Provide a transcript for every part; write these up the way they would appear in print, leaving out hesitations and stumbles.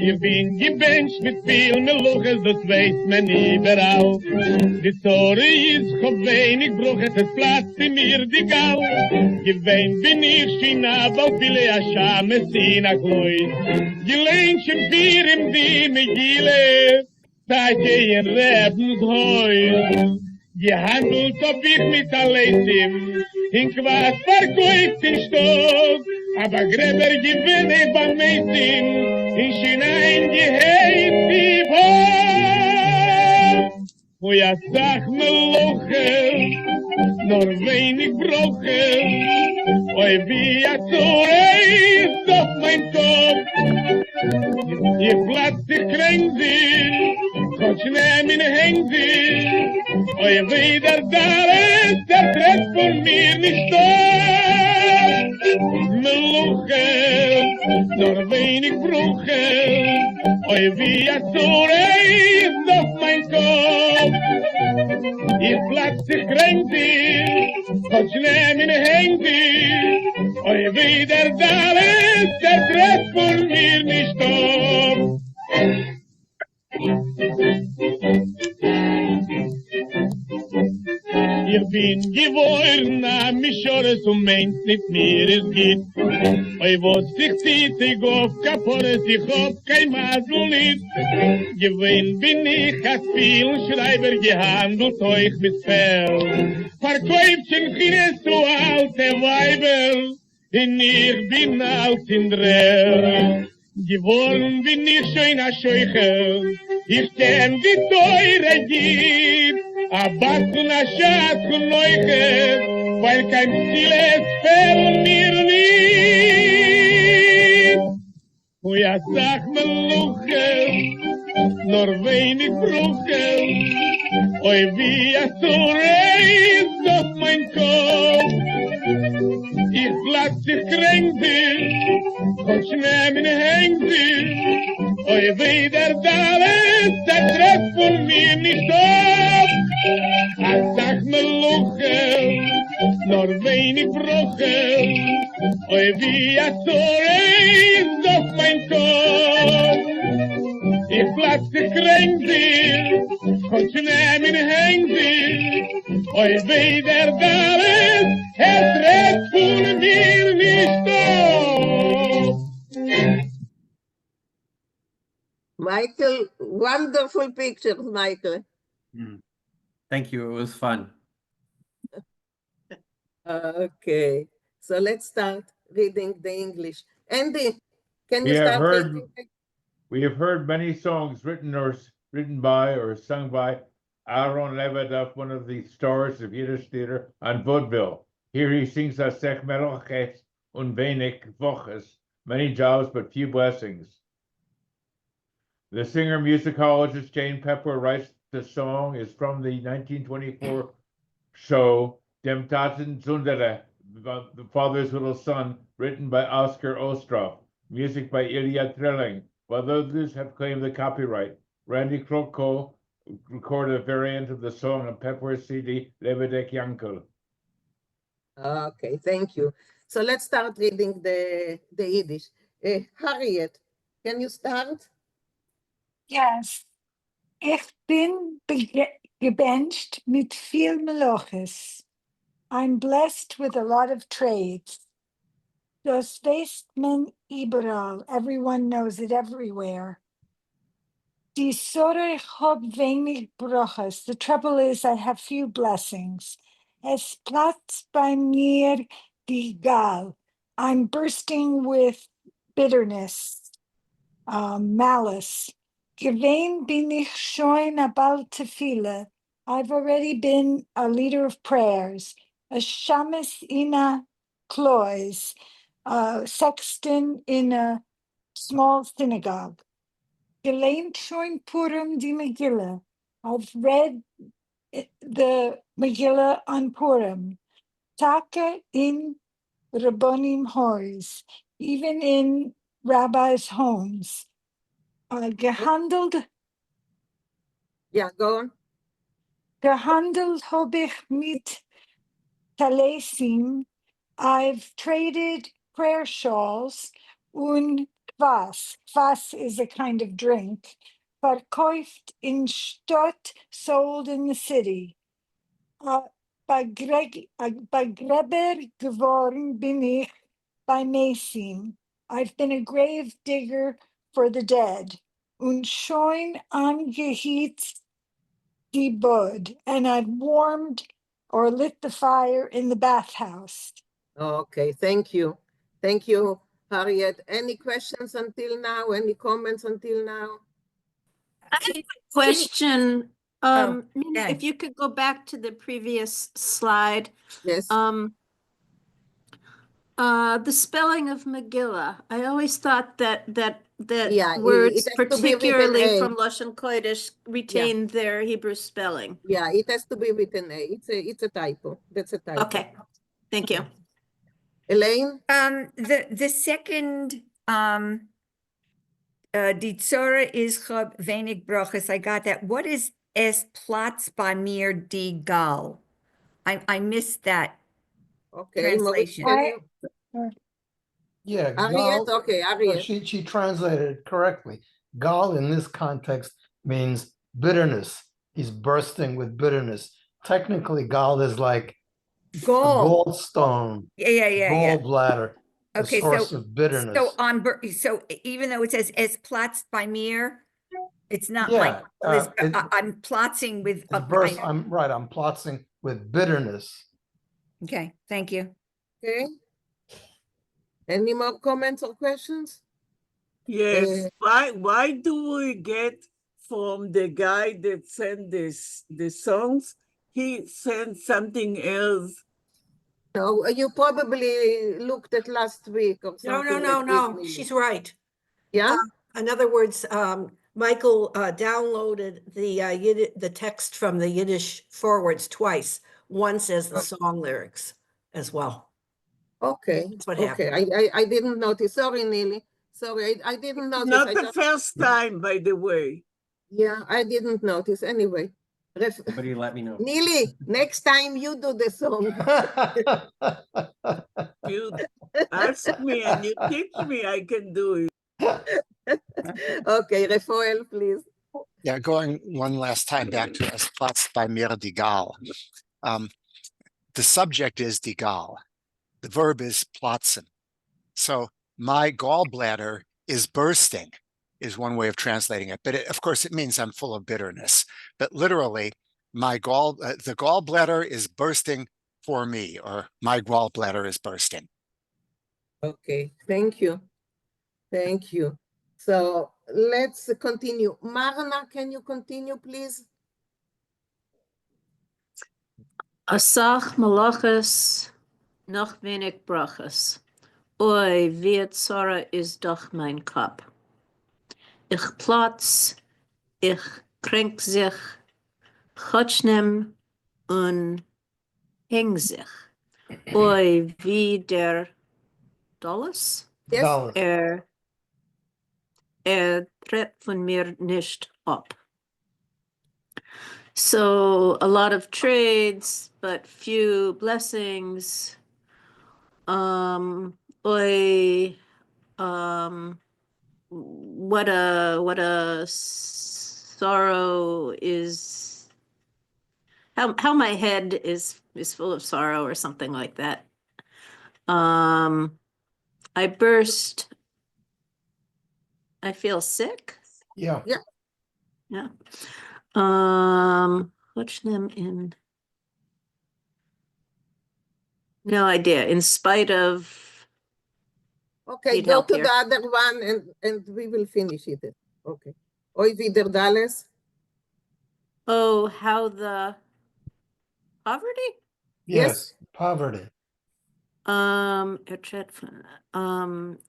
Ich bin gebencht mit viel Meluches, das weiß man überall. Die Story ist, hab wenig Bruches, es platzt in mir die Gall. Gewein bin ich schien aber viele Aschame sind a Gloi. Gelähnchen vier im die Megile, Tage in Rebenshäus. Gehandelt hab ich mit Aleisim, in Quas verkäuft in Stock, aber Gräber gewinne ich beim Meisim, in Schinein geheit die Post. Wo ja sag me lochel, nur wenig brochel, oi wie ja so reißt auf mein Kopf. Je platz sich kränk sich, Gott nehm in häng sich, oi wieder da ist, der Trett von mir nicht doch. Meluche, nur wenig Bruche, oi wie a Zureis auf mein Kopf. Je platz sich kränk sich, Gott nehm in häng sich, oi wieder da ist, der Trett von mir nicht doch. Ich bin geworden, mich schores meint nicht mir es geht. Oi, was sich zieht, ich auf Kapores, ich hab kein Masel nicht. Gewinn bin ich, als viel Schreiber gehandelt euch mit Fell. Verkäufchen Chines zu alte Weiber, und ich bin alt in Drell. Geworden bin ich schon a Scheuchel, ich kenn die teure Gieb, a Batzen a Schatz und Neuche, weil kein Stilles fällt mir nicht. Und ja sag me Luchel, nur wenig Bruchel, oi wie a so reißt auf mein Kopf. Ich lass dich kränk dich, Gott nehm in häng dich, oi wieder da ist, der Treff von mir nicht auf. Ach, sag me Luchel, nur wenig Bruchel, oi wie a so reißt auf mein Kopf. Ich lass dich kränk dich, Gott nehm in häng dich, oi wieder da ist, der Treff von mir nicht auf. Michael, wonderful pictures, Michael. Thank you. It was fun. Okay, so let's start reading the English. Andy, can you We have start heard- reading? We have heard many songs written by or sung by Aaron Levidoff, one of the stars of Yiddish theater on vaudeville. Here he sings Asech Meloches und wenig Woches, many jobs but few blessings. The singer-musicologist Jane Pepper writes the song is from the 1924 show Dem Taten Zundere, The Father's Little Son, written by Oscar Ostroff, music by Ilya Trilling, while others have claimed the copyright. Randy Kroko recorded a variant of the song on Pepper's CD, Levedek Yankel. Okay, thank you. So let's start reading the Yiddish. Harriet, can you start? Yes. Ich bin gebencht mit viel Meloches. I'm blessed with a lot of trades. Das weiß man überall. Everyone knows it everywhere. Die Sorge hab wenig Broches. The trouble is I have few blessings. Es platzt bei mir die Gal. I'm bursting with bitterness, malice. Gewein bin ich schon about tefillah. I've already been a leader of prayers, a shamus in a clois, a sexton in a small synagogue. Geleint schon Purim die Megillah. I've read the Megillah on Purim. Taka in Rabbonim hoys, even in rabbis' homes. Gehandelt Yeah, go on. hab ich mit Talesim. I've traded prayer shawls und Kvass. Kvass is a kind of drink. Verkauft in Stadt, sold in the city. Begräber geworden bin ich by Mason. I've been a grave digger for the dead. Und schon angeheizt die Bud, and I've warmed or lit the fire in the bathhouse. Okay, thank you. Thank you, Harriet. Any questions until now? Any comments until now? Question, Nina, yeah. if you could go back to the previous slide. Yes. The spelling of Megillah. I always thought that Yeah, words, it has to be written particularly A. from Lashon Kodesh, retain their Hebrew spelling. Yeah, it has to be written A. It's a typo. That's a typo. Okay, thank you. Elaine? The second die Tzora is chab wenig brachas. I got that. What is es Platz bei mir die Gal? I missed that Okay, Maurice, translation. can you? Yeah, Harriet? Gal, Okay, Harriet. she translated it correctly. Gal in this context means bitterness. He's bursting with bitterness. Technically, Gal is like a Gall. gallstone, Yeah. gallbladder, a Okay, source of bitterness. So even though it says es Platz bei mir, it's not Yeah, my. I'm plotzing with. I'm right. I'm plotting with bitterness. Okay, thank you. Okay. Any more comments or questions? Yes. Why do we get from the guy that sent the songs? He sent something else. No, you probably looked at last week or something. No. She's right. Yeah? In other words, Michael downloaded the text from the Yiddish forwards twice, once as the song lyrics as well. Okay. That's what Okay. I didn't notice. Sorry, Neely. Sorry, I didn't notice. Not the first time, by the way. Yeah, I didn't notice. Anyway. Somebody let me know. Neely, next time you do the song. You ask me and you teach me, I can do it. Okay, Rafael, please. Yeah, going one last time back to Es Platz bei mir die Gal. The subject is die Gal. The verb is platzen. So my gallbladder is bursting is one way of translating it. But of course, it means I'm full of bitterness. But literally, the gallbladder is bursting for me, or my gallbladder is bursting. Okay, thank you. Thank you. So let's continue. Marna, can you continue, please? Asach malachas noch wenig brachas. Oi, wie Zora is doch mein Kap. Ich platz, ich kränk sich, chotschnem und häng sich. Oi, wie der Dolles? Yes. Dollar. Tritt von mir nicht ab. So a lot of trades, but few blessings. What a sorrow is. How my head is full of sorrow or something like that. I burst. I feel sick. Yeah. Yeah. Watch them in. No idea. In spite of. Okay, Need go help to here. the other one and we will finish it. Okay. Hoy wieder Dallas. Oh, how the poverty? Yes. Poverty.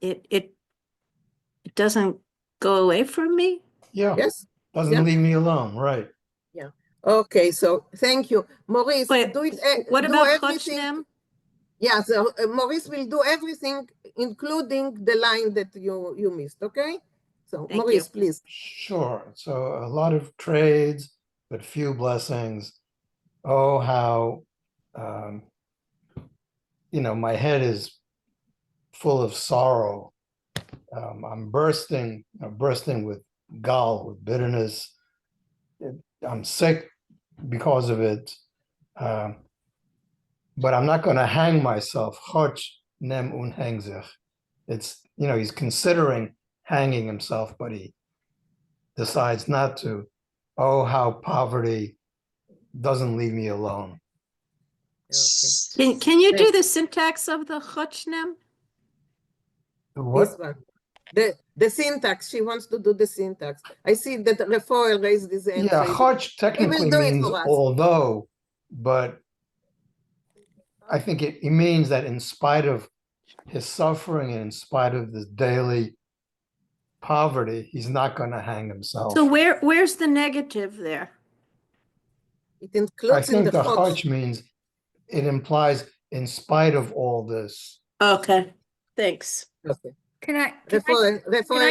It doesn't go away from me. Yeah. Yes. Doesn't leave me alone. Right. Yeah. Okay, so thank you. Maurice, Wait, do it. what do about everything. Chotchnem? Yeah, so Maurice will do everything, including the line that you missed, okay? So Thank Maurice, you. please. Sure. So a lot of trades, but few blessings. Oh, how, my head is full of sorrow. I'm bursting with gal, with bitterness. I'm sick because of it. But I'm not going to hang myself. Choch nem unheng sich. It's, he's considering hanging himself, but he decides not to. Oh, how poverty doesn't leave me alone. Okay. Can you do the syntax of the chochnem? What? This one. The syntax, she wants to do the syntax. I see that Refoel raised his hand. Yeah, so choch technically do it means for us. although, but I think it means that in spite of his suffering and in spite of the daily poverty, he's not going to hang himself. So where's the negative there? It I includes in think the the choch means it implies in spite of all this. Okay, thanks. Okay. Can I Refoel,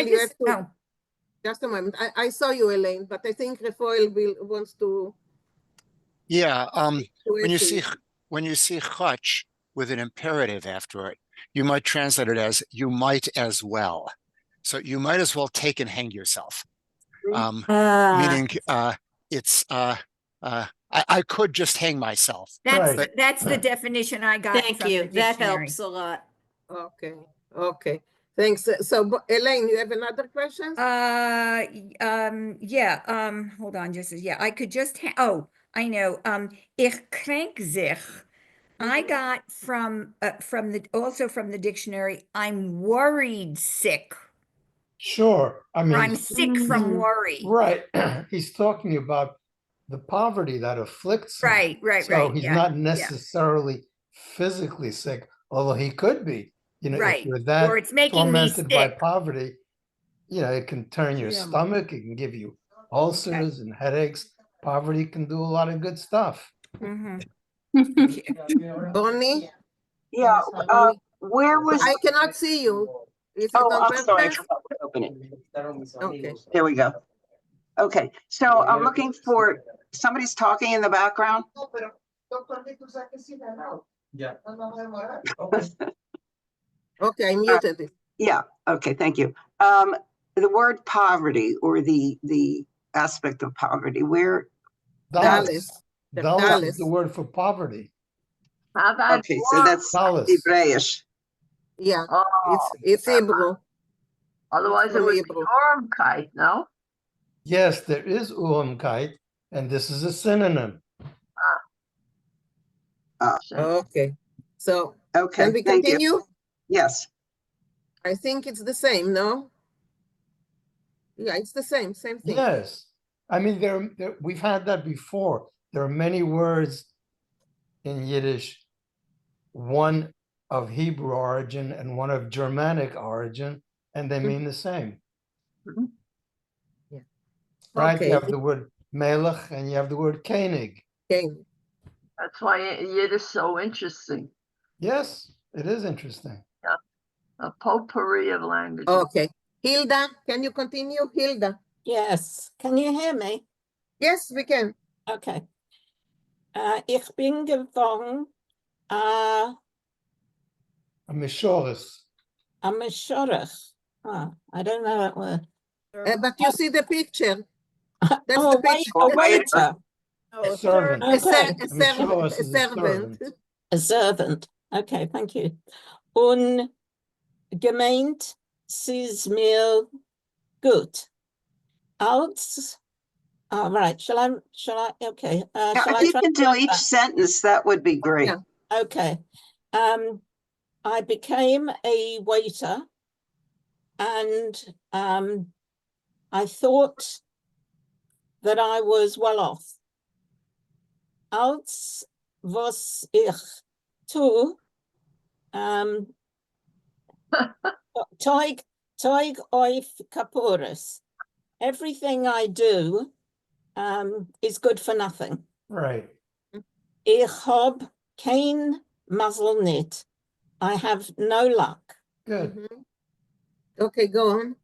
you have just, to, just a moment. I saw you, Elaine, but I think Refoel wants to. Yeah, when you to see choch with an imperative after it, you might translate it as you might as well. So you might as well take and hang yourself. Meaning it's I could just hang myself. that's the definition I got Thank from you. the That dictionary. helps a lot. Okay. Thanks. So, Elaine, you have another question? Hold on just I could just I know. Ich krank sich. I got from the dictionary, I'm worried sick. Sure. I mean, I'm sick from worry. Right. He's talking about the poverty that afflicts him. Right. So he's not necessarily physically sick, although he could be. If you're that or it's making me tormented by sick. poverty, it can turn your stomach. It can give you ulcers and headaches. Poverty can do a lot of good stuff. Bonnie? Yeah, where was? I cannot see you. Is it on I'm purpose? sorry, I forgot to open it. Okay. There we go. Okay, so I'm looking for, somebody's talking in the background. Okay, I muted it. Yeah, okay, thank you. The word poverty or the aspect of poverty, where? Dalis. The Dalis is the word for poverty. Okay, so that's Dalis. Hebrewish. Yeah, it's Hebrew. Otherwise, it would be Urmkeit, no? Yes, there is Urmkeit, and this is a synonym. Okay. So, Okay, can we thank you. continue? Yes. I think it's the same, no? Yeah, it's the same thing. Yes. I mean, we've had that before. There are many words in Yiddish, one of Hebrew origin and one of Germanic origin, and they mean the same. Yeah. Right? Okay. You have the word melech and you have the word Koenig. That's why Yiddish is so interesting. Yes, it is interesting. Yeah. A potpourri of languages. Okay. Hilda, can you continue? Hilda. Yes. Can you hear me? Yes, we can. Okay. Ich bin geworden A Mishoris. a Meshorach. I don't know that word. But you see the picture. That's Oh, the picture. a waiter. A servant. Okay. A servant. A servant. Okay, thank you. Und gemeint ist mir gut. Als, right, shall I, okay. If you could do each sentence, that would be great. Yeah. Okay. I became a waiter and I thought that I was well off. Als was ich tu, Teig auf Kapuris. Everything I do is good for nothing. Right. Ich hab kein Mazel nit. I have no luck. Good. Okay, go on.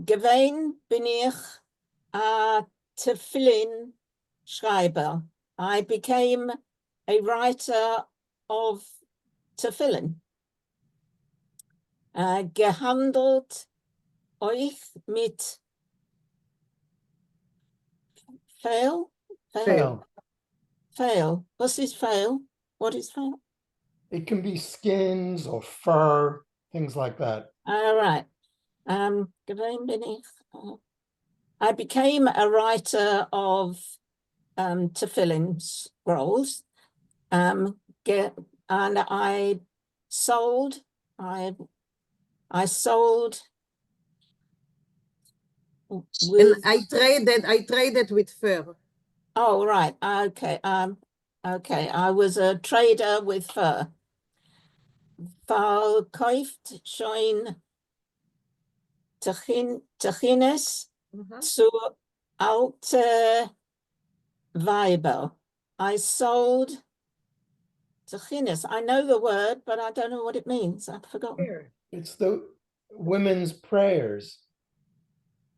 Gewein bin ich a Tefillin Schreiber. I became a writer of Tefillin. Gehandelt euch mit fail? Fail. Fail. Was is fail? What is fail? It can be skins or fur, things like that. All right. I became a writer of tefillin scrolls. And I sold. I sold. And I traded with fur. Oh, right. Okay. Okay. I was a trader with fur. Verkauft schon Tachines zu alte Weiber. I sold Tachines. I know the word, but I don't know what it means. I've forgotten. It's the women's prayers.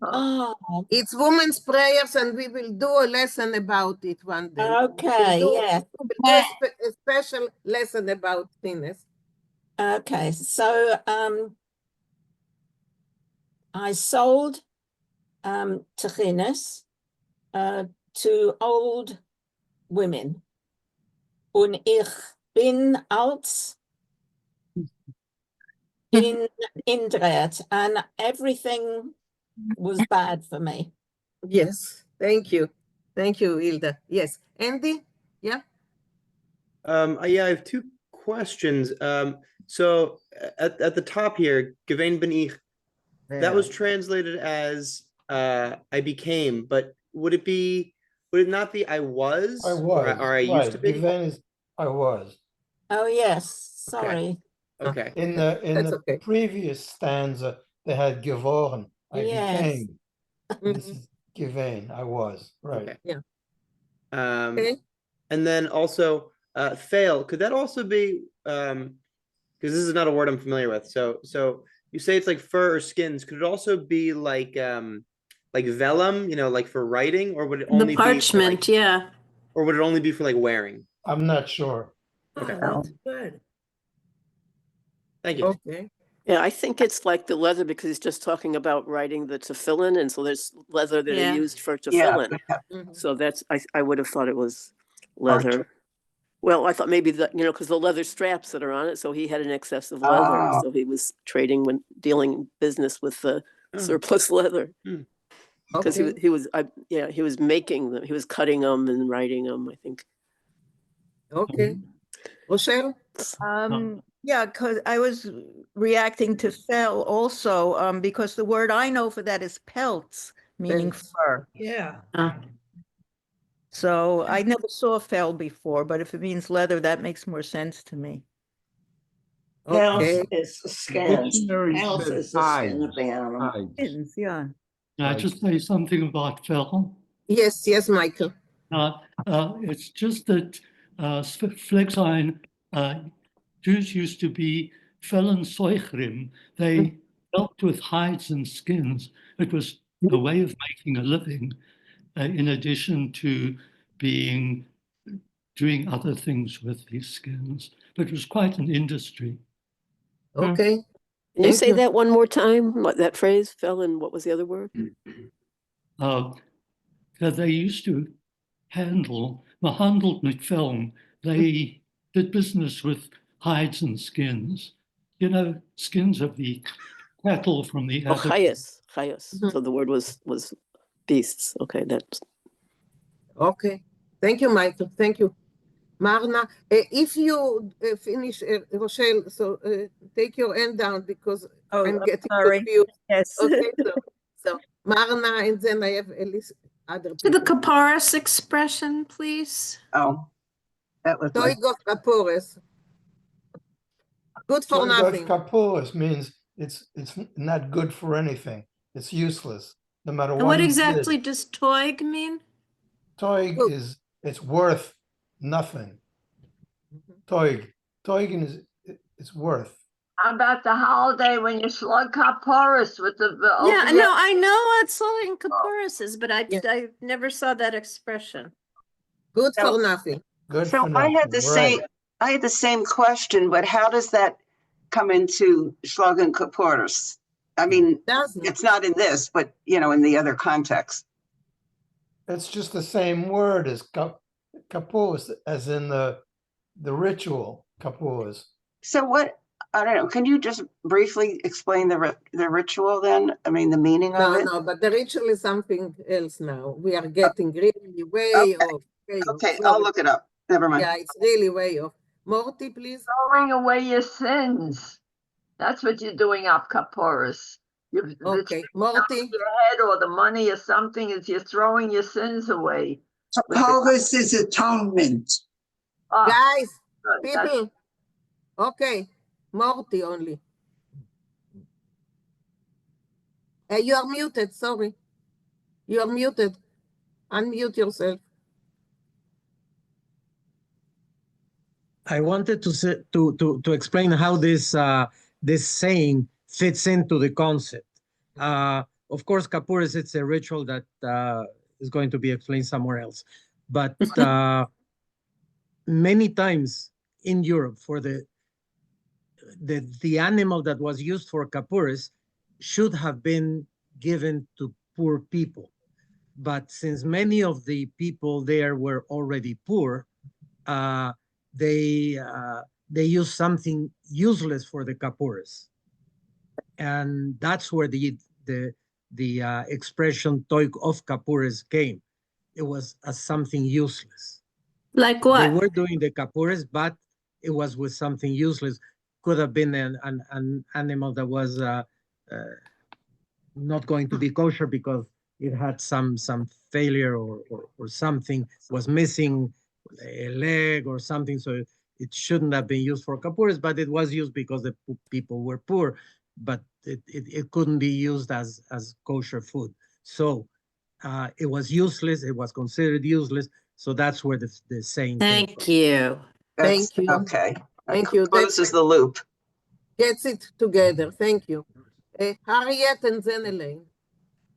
Oh, It's women's prayers, and we will do a lesson about it one day. okay. Yes. We'll do a special lesson about thinness. Okay. So I sold Tachines to old women. Und ich bin als indreht, and everything was bad for me. Yes, thank you. Thank you, Hilda. Yes, Andy? Yeah? Yeah, I have two questions. So at the top here, Gewein ben ich, that was translated as I became, but would it not be I was? I was. Or I used to be? Given is I was. Oh yes, sorry. Okay. In the previous stanza, they had geworden. I Yes. became. This is given. I was. Right. Okay. Yeah. And then also fail. Could that also be because this is not a word I'm familiar with. So you say it's like fur or skins. Could it also be like vellum, like for writing, or would it only The parchment, be for, yeah. or would it only be for like wearing? I'm not sure. Okay. Oh, that's good. Thank you. Okay. Yeah, I think it's like the leather because he's just talking about writing the tefillin, and so there's leather that Yeah. are used for tefillin. So that's I would have thought it was leather. Well, I thought maybe because the leather straps that are on it, so he had an excess of leather, Oh. so he was trading when dealing business with the surplus leather. Because he was making them, he was cutting them and writing them, I think. Okay. Rochelle? Yeah, because I was reacting to fell also, because the word I know for that is pelts, meaning fur. Yeah. So I never saw fell before, but if it means leather, that makes more sense to me. Okay. Is the skin. Dictionary Else says is the skin of the hides. animal. Hides. Skins, yeah. Can I just say something about fell? Yes, Michael. It's just that Flexine Jews used to be Fellen Soichrim. They dealt with hides and skins. It was a way of making a living, in addition to doing other things with these skins. But it was quite an industry. Okay. Can you say that one more time? What that phrase, Fellen, what was the other word? That they used to handled mit Fellen. They did business with hides and skins. Skins of the cattle from the Oh, chayas. So the word was beasts. Okay, that's Okay. Thank you, Michael. Thank you. Marna, if you finish, Rochelle, so take your hand down because I'm getting confused. Yes. Okay, so Marna, and then I have at least other To people. the Kaparis expression, please. Oh, that was Toigos Kapores. Good for nothing. Kaporis means it's not good for anything. It's useless, no matter And what. what exactly does toig mean? Toig it's worth nothing. Toig is it's worth. How about the holiday when you slug Kaporis with the Yeah, no, I know what slugging Kaparis is, but I never saw that expression. Good for nothing. Good So for nothing. I had the same question, but how does that come into Shlogan Kaporis? I mean, Doesn't. it's not in this, but in the other context. It's just the same word as kapuz, as in the ritual kapuz. So what, I don't know, can you just briefly explain the ritual then? I mean, the meaning of it? No, but the ritual is something else now. We are getting really way off. Okay, I'll look it up. Never mind. Yeah, it's really way off. Morty, please. Throwing away your sins. That's what you're doing up Kaporis. Okay, Morty. Your head or the money or something is you're throwing your sins away. Kaporis is atonement. Guys, people. Okay, Morty only. You are muted, sorry. You are muted. Unmute yourself. I wanted to say, to explain how this this saying fits into the concept. Of course, Kapuris, it's a ritual that is going to be explained somewhere else. But many times in Europe, for the animal that was used for Kapuris should have been given to poor people. But since many of the people there were already poor, they use something useless for the Kapuris, and that's where the expression "toik of Kapuris" came. It was as something useless. Like what? They were doing the Kapuris, but it was with something useless. Could have been an animal that was not going to be kosher because it had some failure or something, was missing a leg or something, so it shouldn't have been used for kapuras, but it was used because the people were poor, but it couldn't be used as kosher food. So it was useless, it was considered useless, so that's where the saying came from. Thank you. Thank you. Okay. Thank you. Closes the loop. Gets it together. Thank you. Harriet and then Elaine.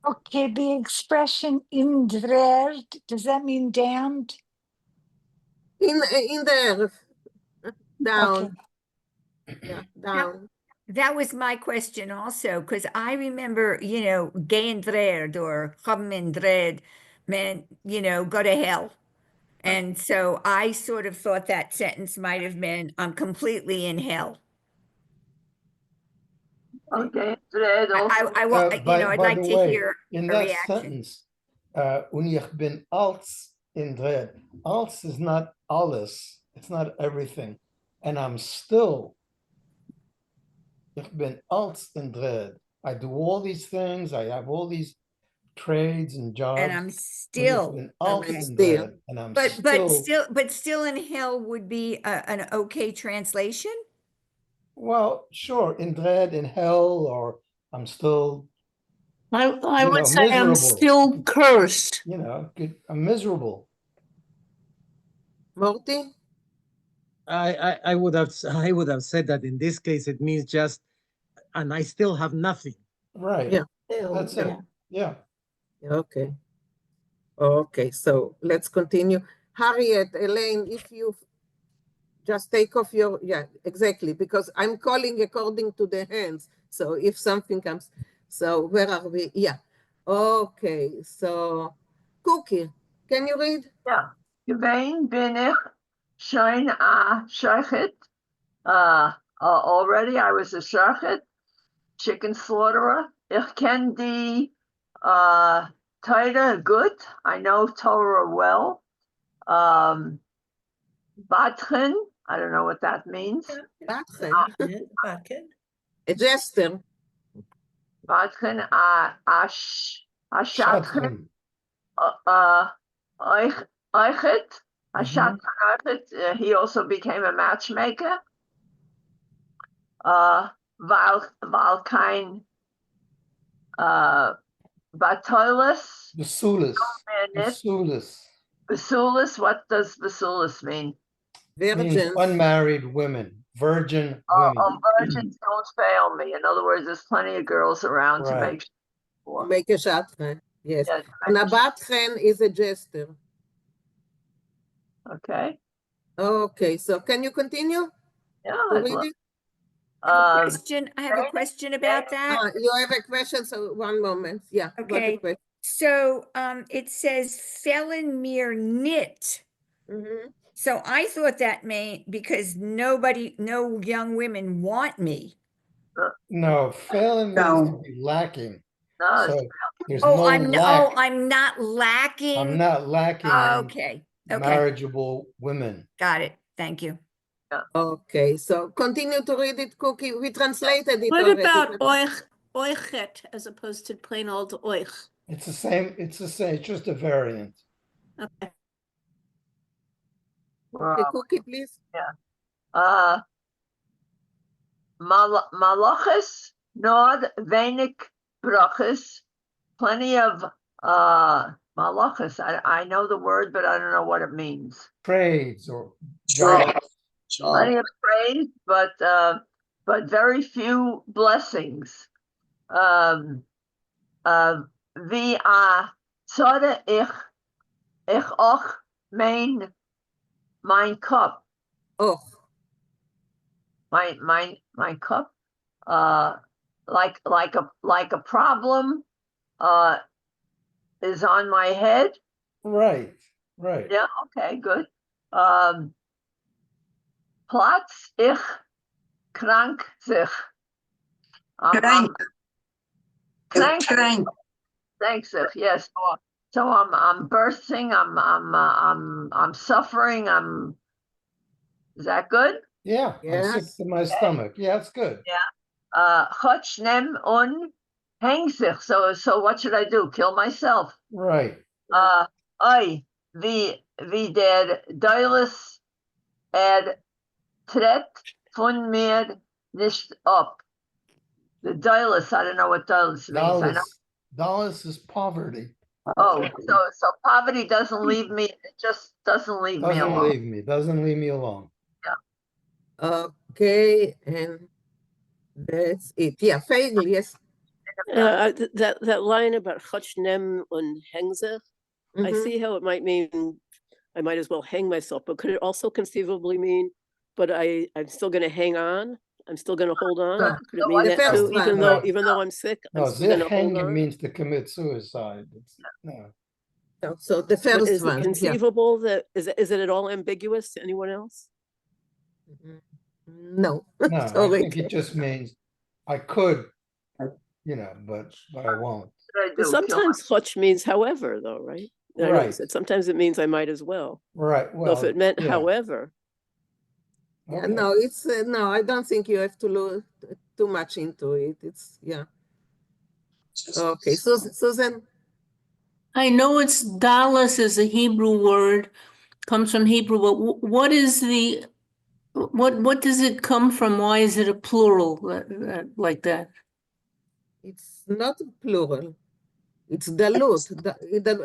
Okay, the expression indred, does that mean damned? In the earth. Down. Okay. Yeah, down. That was my question also, because I remember, geendred or chomendred meant, go to hell. And so I sort of thought that sentence might have been, I'm completely in hell. Okay, I'd like to hear in a that reaction. sentence, when ich bin als in dread, als is not alles, it's not everything, and I'm still. Ich bin als in dread. I do all these things. I have all these trades and jobs. And I'm still, still. And I'm but still in hell would be an okay translation. Well, sure, in dread, in hell, or I'm still. I would say miserable. I'm still cursed. I'm miserable. Morty? I would have said that in this case it means just, and I still have nothing. Right. Yeah. That's it. Yeah. Okay. Okay, so let's continue. Harriet, Elaine, if you just take off your, exactly, because I'm calling according to the hands. So if something comes, so where are we? Yeah. Okay, so Cookie, can you read? Yeah. Gewein bin ich schon a shochet. Already I was a shochet, chicken slaughterer. Ich ken die Torah good. I know Torah well. Batchen, I don't know what that means. Batchen. A jester. Batchen, Ashatchen. Eichet. Ashatchen. He also became a matchmaker. Weil kein Batoilus. Basulis, what does Basulis mean? Means unmarried women, virgin women. Virgins don't fail me. In other words, there's plenty of girls around to make sure. To make a shatchen, yes. And a batchen is a jester. Okay. Okay, so can you continue? Yeah. I have a question about that. You have a question, so one moment. Yeah. what the Okay. question? So it says felon mere knit. So I thought that meant because no young women want me. No, failing means to be lacking. No. So there's no I'm lack. I'm not lacking. I'm not lacking in Okay. marriageable women. Got it. Thank you. Okay, so continue to read it, Cookie. We translated it What already. about oichet as opposed to plain old oich? It's the same. It's the same. It's just a variant. Okay. Okay, Cookie, please. Yeah. Malachis, Nod, Vainik, Brachis, plenty of malachis. I know the word, but I don't know what it means. Trades or Plenty of praise, but very few blessings. Wie a zode ich och mein cup. Oh. My cup. Like a problem is on my head. Right. Yeah, okay, good. Platz ich krank sich. Krank. Thanks, yes. So I'm bursting. I'm suffering. Is that good? Yeah. I'm sick to my stomach. Yeah, it's good. Yeah. Chotch nem un hang sich. So what should I do? Kill myself? Right. Wie der Deulis tritt von mir nicht ab. The Deulis, I don't know what Deulis means. I know. Dullis is poverty. Oh, so poverty doesn't leave me. It just doesn't leave me alone. Doesn't leave me alone. Yeah. Okay, and that's it. Yeah, Vinkl, yes. That line about Chotchnem und Hengzech, I see how it might mean I might as well hang myself, but could it also conceivably mean, but I'm still going to hang on? I'm still going to hold on? Could it mean that too? Even though I'm sick, I'm still going to hold on? Means to commit suicide. So the first but is one. it conceivable that is it at all ambiguous to anyone else? No. No, I think it just means I could, but I won't. But sometimes chotch means however, though, right? I know you said sometimes it means I might as well. Right. Well, so if it meant however. Yeah, no, it's no, I don't think you have to look too much into it. It's okay. So Susan. I know it's Dallas is a Hebrew word, comes from Hebrew, but what is what does it come from? Why is it a plural like that? It's not a plural. It's dalut.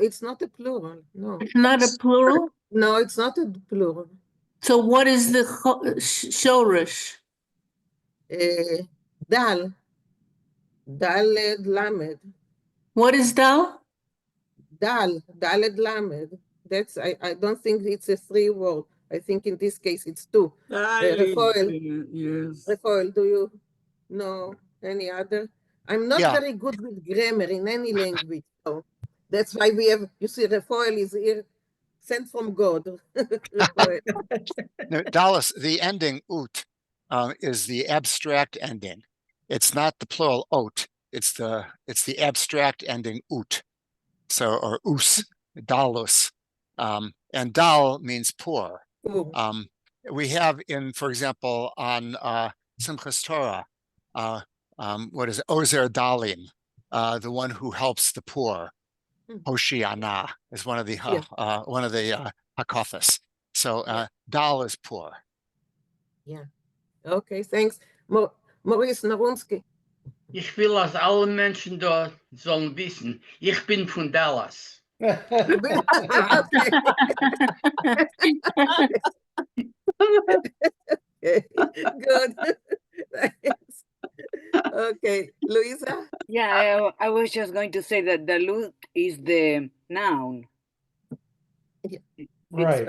It's not a plural. No. It's not a plural? No, it's not a plural. So what is the shorish? Dal. Daled lamed. What is dal? Daled lamed. That's I don't think it's a 3 word. I think in this case it's 2. Rafael, do you know any other? I'm not very good with grammar in any language. So that's why we have, you see, Rafael is here, sent from God. No, Dallas, the ending ut is the abstract ending. It's not the plural ot. It's the abstract ending ut. So, or us, dalus. And dal means poor. We have for example, on Simchas Torah, what is it? Ozer Dalim, the one who helps the poor. Hoshiana is one of the hakafas. So dal is poor. Yeah. Okay, thanks. Maurice Narunski. Ich will, dass alle Menschen dort sollen wissen, ich bin von Dallas. Good. Okay, Luisa? Yeah, I was just going to say that dalut is the noun. Right.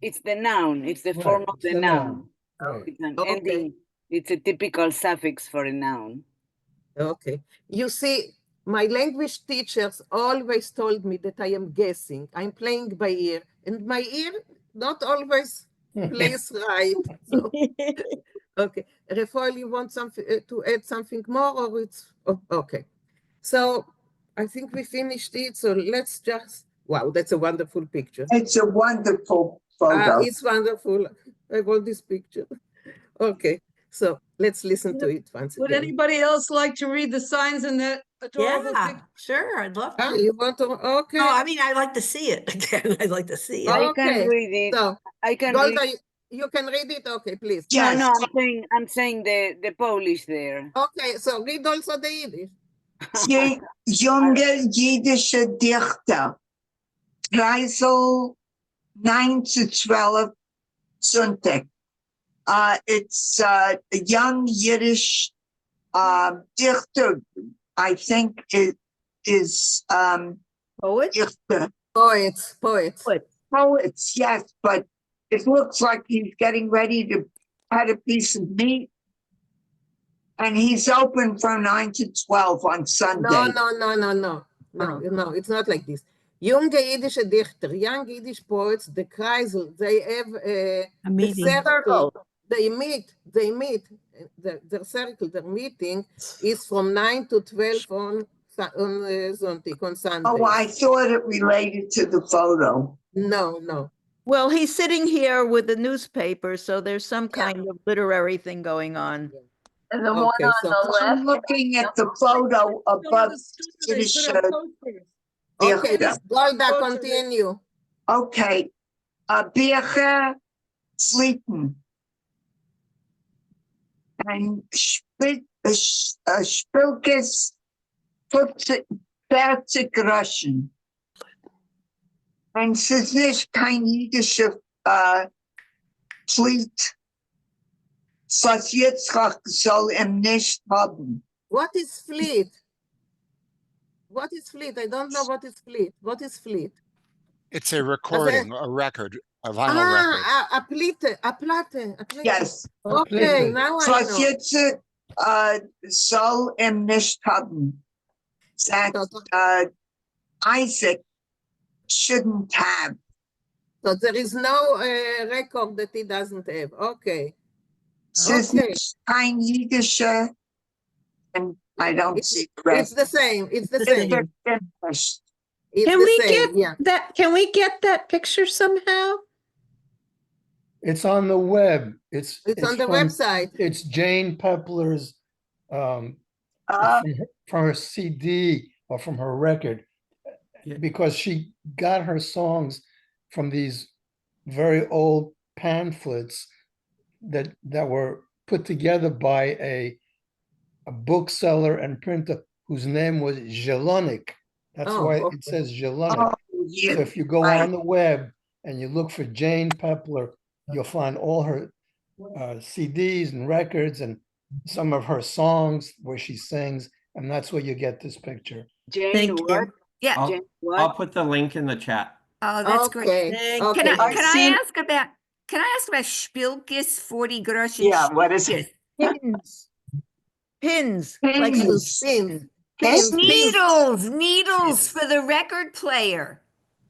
It's the noun. It's the form of the noun. Right. It's an ending It's a typical suffix for a noun. Okay. You see, my language teachers always told me that I am guessing. I'm playing by ear, and my ear not always plays right. So, okay. Refoil, you want something to add something more, or it's okay? So I think we finished it. So let's just. Wow, that's a wonderful picture. It's a wonderful photo. It's wonderful. I want this picture. Okay, so let's listen to it once Would again. anybody else like to read the signs in that adorable Yeah, picture? sure, I'd love to. You want to? Okay. No, I mean, I'd like to see it again. I'd like to see it. I can read it. So, I can Golda, read. you can read it? Okay, please. No, no, I'm saying the Polish there. Okay, so read also the Yiddish. Junge jiddische Dichter, Kreisel 9 to 12, Sonntag. It's a young Yiddish dichter, I think it is poet? Dichter. Poets. Poets, yes, but it looks like he's getting ready to cut a piece of meat. And he's open from 9 to 12 on Sunday. No, it's not like this. Junge Yiddische Dichter, young Yiddish poets, the Kreisel, they have a circle. They meet, their circle, their meeting is from 9 to 12 on Sunday. Oh, I thought it related to the photo. No. Well, he's sitting here with the newspaper, so there's some kind of literary thing going on. And the one on the left. I'm looking at the photo above Yiddish. Okay, Golda, continue. Okay, Bircher Flieten and Spilkes 40 Groschen. Und es ist nicht kein jüdischer Fleet, was jetzt soll nicht haben. What is fleet? What is fleet? I don't know what is fleet. What is fleet? It's a recording, a record, a vinyl record. A Platte. Yes. Okay, now I Was know. jetzt soll nicht haben. That Isaac shouldn't have. So there is no record that he doesn't have. Okay. It's kein jüdischer, and I don't see the rest. It's the same. It's the same. Can we get that? Can we get that picture somehow? It's on the web. It's on the from- website. It's Jane Pepler's from her CD or from her record, because she got her songs from these very old pamphlets that were put together by a bookseller and printer whose name was Jelonik. That's why it says Jelonik. So if you go on the web and you look for Jane Pepler, you'll find all her CDs and records and some of her songs where she sings, and that's where you get this picture. Jane, what? Yeah. I'll put the link in the chat. Oh, that's great. Okay. Can I ask about Spilkes 40 Groschen? Yeah, what is it? Pins. Like Pins. Needles for the record player.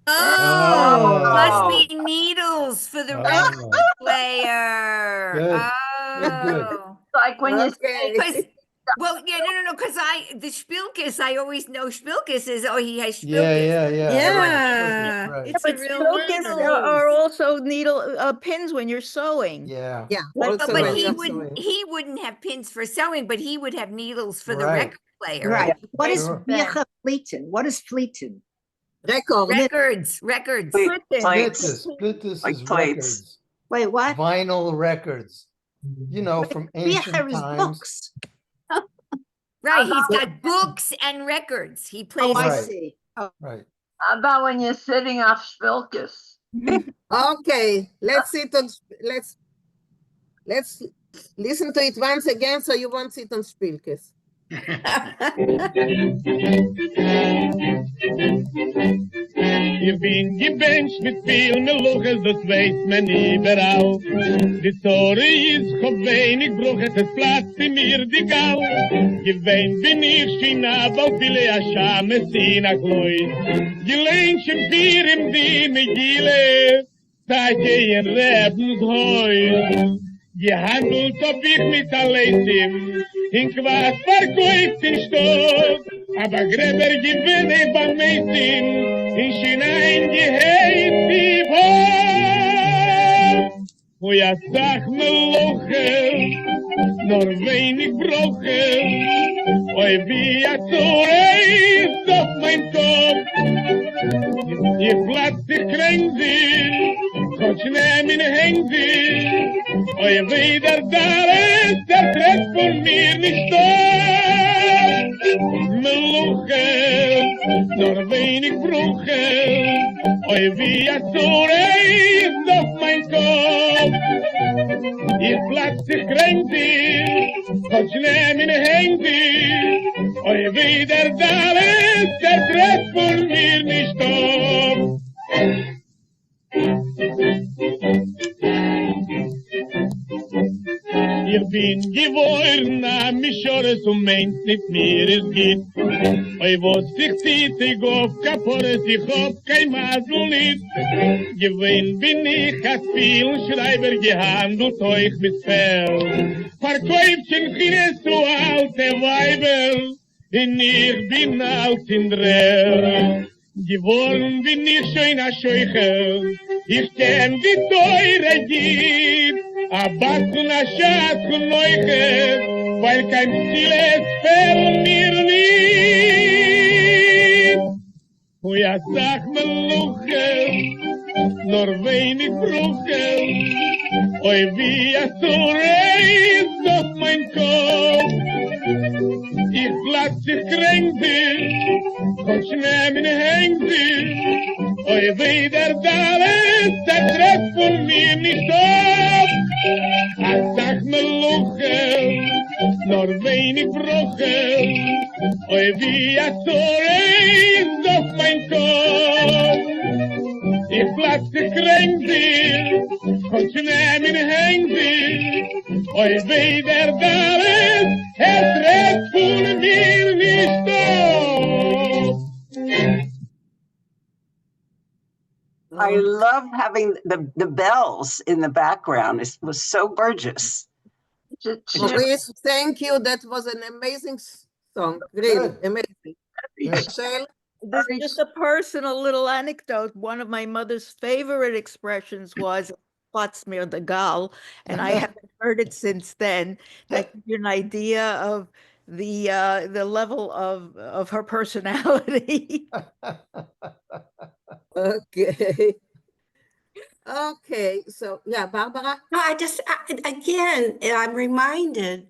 Oh. Must be needles for the record player. Good. Like when you say. Well, yeah, no, because the Spilkes, I always know Spilkes is, he has Spilkes. Yeah. Right. It's a real are also needle pins when you're sewing. Yeah. But he wouldn't have pins for sewing, but he would have needles for the record player. Right. What is Fleeten? What is Fleeten? Records. Splitters is records. Wait, what? Vinyl records. You know, from ancient times. Books. Right, he's got books and records. He plays. I see. Right. How about when you're sitting off Spilkes? Okay, let's listen to it once again, so you won't sit on Spilkes. Ich bin gebencht mit viel Meluches, das weiß man überall. Die Tore ist, hab wenig Bruch, es ist Platz in mir, die Gau. Gewähnt bin ich schon aber viele Aschame, Sina Glois. Gelehnt schon vier im Dime, Gile, Tage in Rebenshäus. Gehandelt hab ich mit Alleisim, in Quas verkäuft in Stoß. Aber Gräber gewinne beim Mäßchen, in Schinein geheit die Wohl. Wo ja sag me Loche, nur wenig Broche, oi wie ja zureist auf mein Kopf. Ich platz, ich kränk sie, Gott nehm in häng sie, oi wieder da ist, der Tritt von mir nicht auf. Meluche, nur wenig Bruche, oi wie ja zureist auf mein Kopf. Ich platz, ich kränk sie, Gott nehm in häng sie, oi wieder da ist, der Tritt von mir nicht auf. Ich bin geworden, mich schores meint mit mir es geht. Oi, was sich zieht, ich auf Kapores, ich hab kein Masel nicht. Gewinn bin ich als viel Schreiber gehandelt euch mit Fell. Verkäufchen chines zu alte Weiber, und ich bin alt in Dreh. Geworden bin ich schon a Scheuche, ich kenn die teure Gieb, a Bass und a Schatz und Neuche, weil kein Stilles fällt mir nicht. Und ja sag me Luche, nur wenig Bruche, oi wie a Zureist auf mein Kopf. Ich platz, ich kränk dich, Gott nehm in häng dich, oi wieder da ist, der Treff von mir nicht auf. Ach, sag me Luche, nur wenig Bruche, oi wie a Zureist auf mein Kopf. Ich platz, ich kränk dich, Gott nehm in häng dich, oi wieder da ist, der Treff von mir nicht auf. I love having the bells in the background. It was so gorgeous. Maurice, thank you. That was an amazing song. Really amazing. Michelle? This is just a personal little anecdote. One of my mother's favorite expressions was "Platz mir the gal," and I haven't heard it since then. That gives you an idea of the level of her personality. Okay. Okay, so yeah, Barbara? No, again, I'm reminded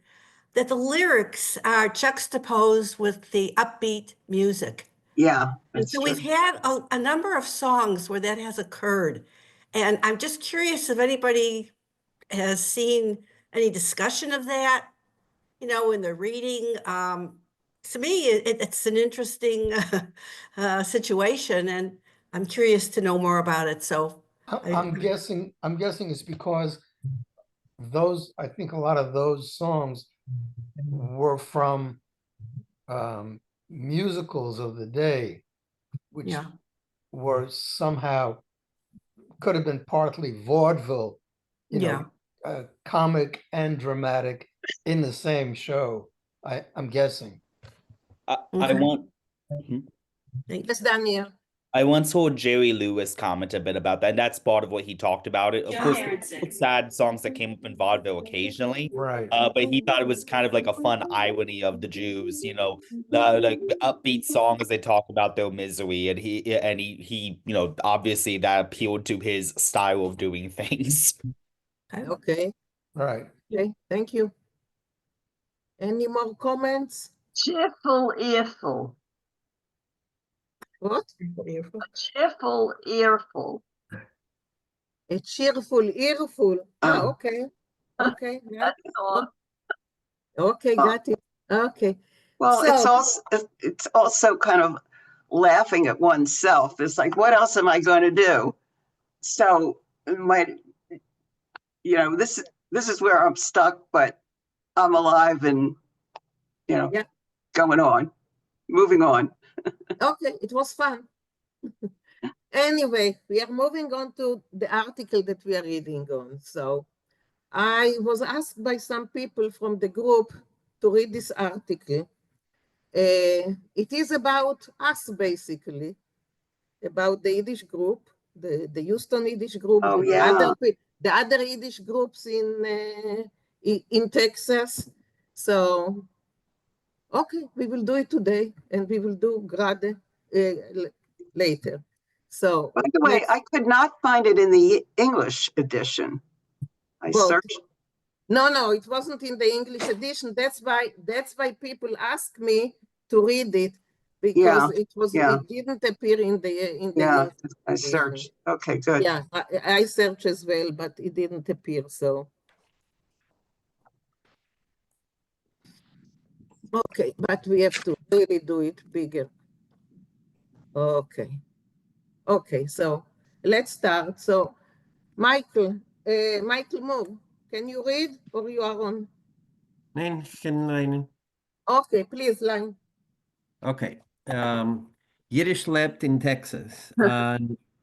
that the lyrics are juxtaposed with the upbeat music. Yeah. And so we've had a number of songs where that has occurred. And I'm just curious if anybody has seen any discussion of that, in the reading. To me, it's an interesting situation, and I'm curious to know more about it. So I'm guessing it's because I think a lot of those songs were from musicals of the day, which were somehow could have been partly vaudeville, comic and dramatic in the same show. I'm guessing. I want. Yes, Daniel. I once heard Jerry Lewis comment a bit about that, and that's part of what he talked about it. Of course, there's sad songs that came up in vaudeville occasionally, right? But he thought it was kind of like a fun irony of the Jews, like upbeat songs they talk about their misery, and he, obviously that appealed to his style of doing things. Okay. Right. Okay. Thank you. Any more comments? Cheerful, earful. What? Cheerful, earful. A cheerful, earful. Okay. Okay. That's all. Okay, got it. Okay. Well, it's also kind of laughing at oneself. It's like, what else am I going to do? So this is where I'm stuck, but I'm alive and going on, moving on. Okay, it was fun. Anyway, we are moving on to the article that we are reading on. So I was asked by some people from the group to read this article. It is about us, basically, about the Yiddish group, the Houston Yiddish group, the other Yiddish groups in Texas. So, okay, we will do it today, and we will do Grade later. So, by the way, I could not find it in the English edition. I searched. No, it wasn't in the English edition. That's why people ask me to read it, because it didn't appear in the English I searched. Okay, good. Yeah, I searched as well, but it didn't appear. So okay, but we have to really do it bigger. Okay, so let's start. So Michael Moore, can you read, or you are on? Nein, ich kann lernen. Okay, please, line. Okay. Yiddish lebt in Texas.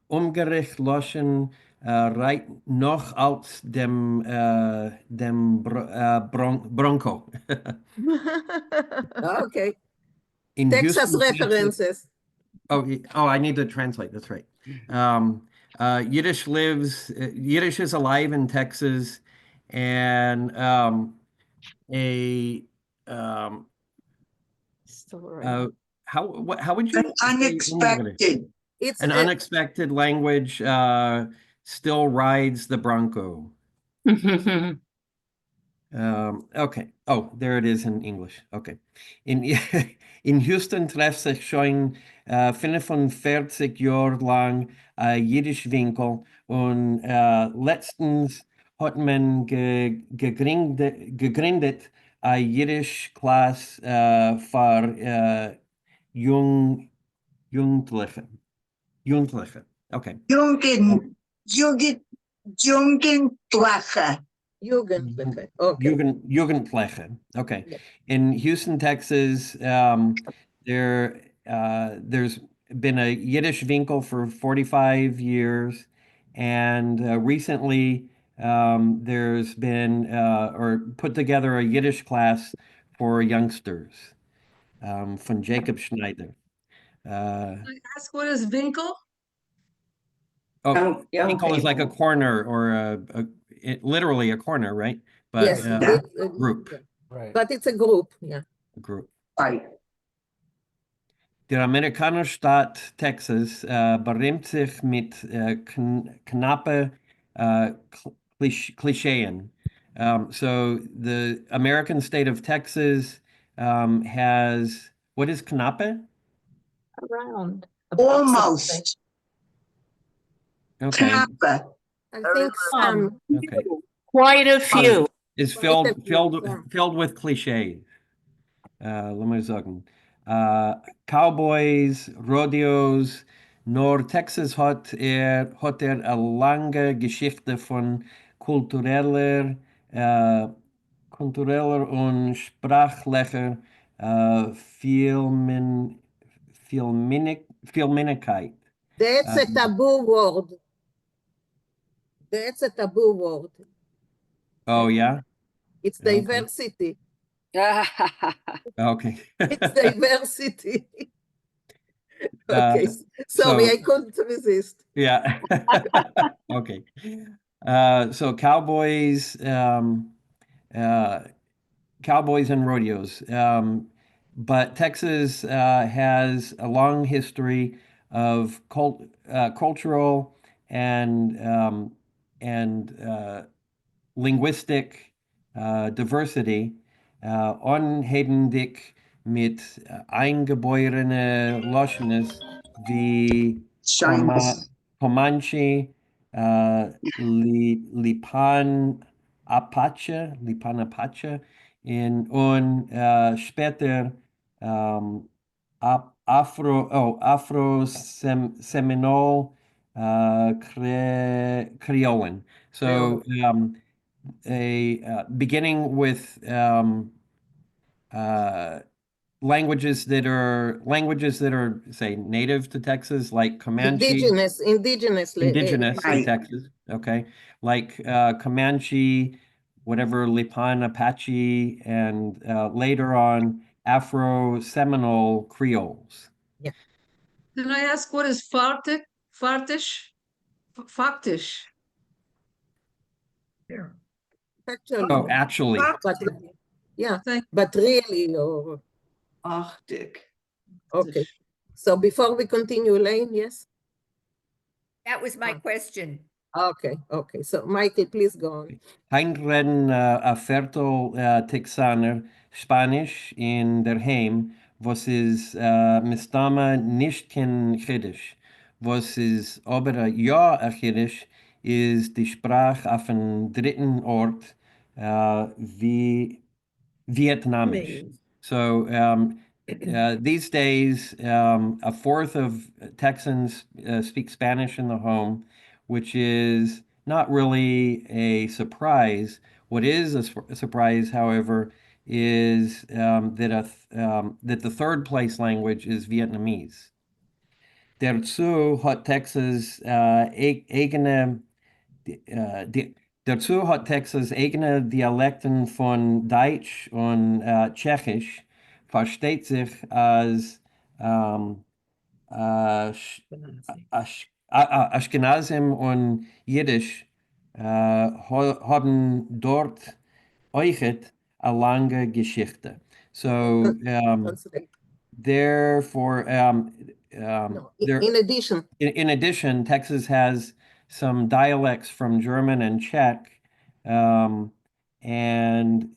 Umgericht loschen reit noch als dem Bronco. Okay. In Texas Houston, references. I need to translate. That's right. Yiddish is alive in Texas, and how would you unexpected? It's an unexpected language still rides the Bronco. Okay. Oh, there it is in English. Okay. In Houston trefft sich schon 45 Jahre lang Yiddish Vinkl, und letztens hat man gegründet a Yiddish Class für Jugendliche. Okay. Jugendliche. Okay. Jugendliche. Okay. Yeah. In Houston, Texas, there's been a Yiddish Vinkl for 45 years, and recently there's been or put together a Yiddish class for youngsters from Jacob Schneider. Can I ask, what is Vinkl? Vinkl is like a corner, or literally a corner, right? But yes, group. Right. But it's a group, yeah. A group. Right. Der Amerikanerstaat Texas berühmt sich mit knappe Klischeen. So the American state of Texas has, what is knappe? Around. Almost. Okay. I think some. Okay. Quite a few. Is filled with cliches. Lass mal sagen. Cowboys, Rodeos, nur Texas hat a lange Geschichte von kultureller und sprachlicher Vielmänigkeit. That's a taboo word. That's a taboo word. Oh, yeah? It's diversity. Okay. It's diversity. Okay, sorry, I couldn't resist. Yeah. Okay. So cowboys and rodeos. But Texas has a long history of cultural and linguistic diversity, onhedendig mit eingeborene Loschnes wie Comanche, Lipan Apache, und später Seminole Creolan. So beginning with languages that are say native to Texas, like Comanche. Indigenous To Texas, okay, like Comanche, whatever, Lipan, Apache, and later on Afro-Seminole Creoles. Yeah. Can I ask what is Fartish? Faktish. Actually. Oh, actually. Yeah, but really, or Arctic. okay. So before we continue, Elaine, yes? That was my question. Okay. So Michael, please go on. Hein reden a fertile Texaner Spanisch in der Heim, was is mistama nicht ken Yiddish. Was is aber ja a Yiddish is die Sprache auf dem dritten Ort wie Vietnamisch. So these days, a fourth of Texans speak Spanish in the home, which is not really a surprise. What is a surprise, however, is that the third place language is Vietnamese. Dazu hat Texas eigene Dazu hat Texas eigene Dialekten von Deutsch und Tschechisch, versteht sich als Ashkenazim und Yiddish haben dort euchet a lange Geschichte. So therefore, in addition, in addition, Texas has some dialects from German and Czech, and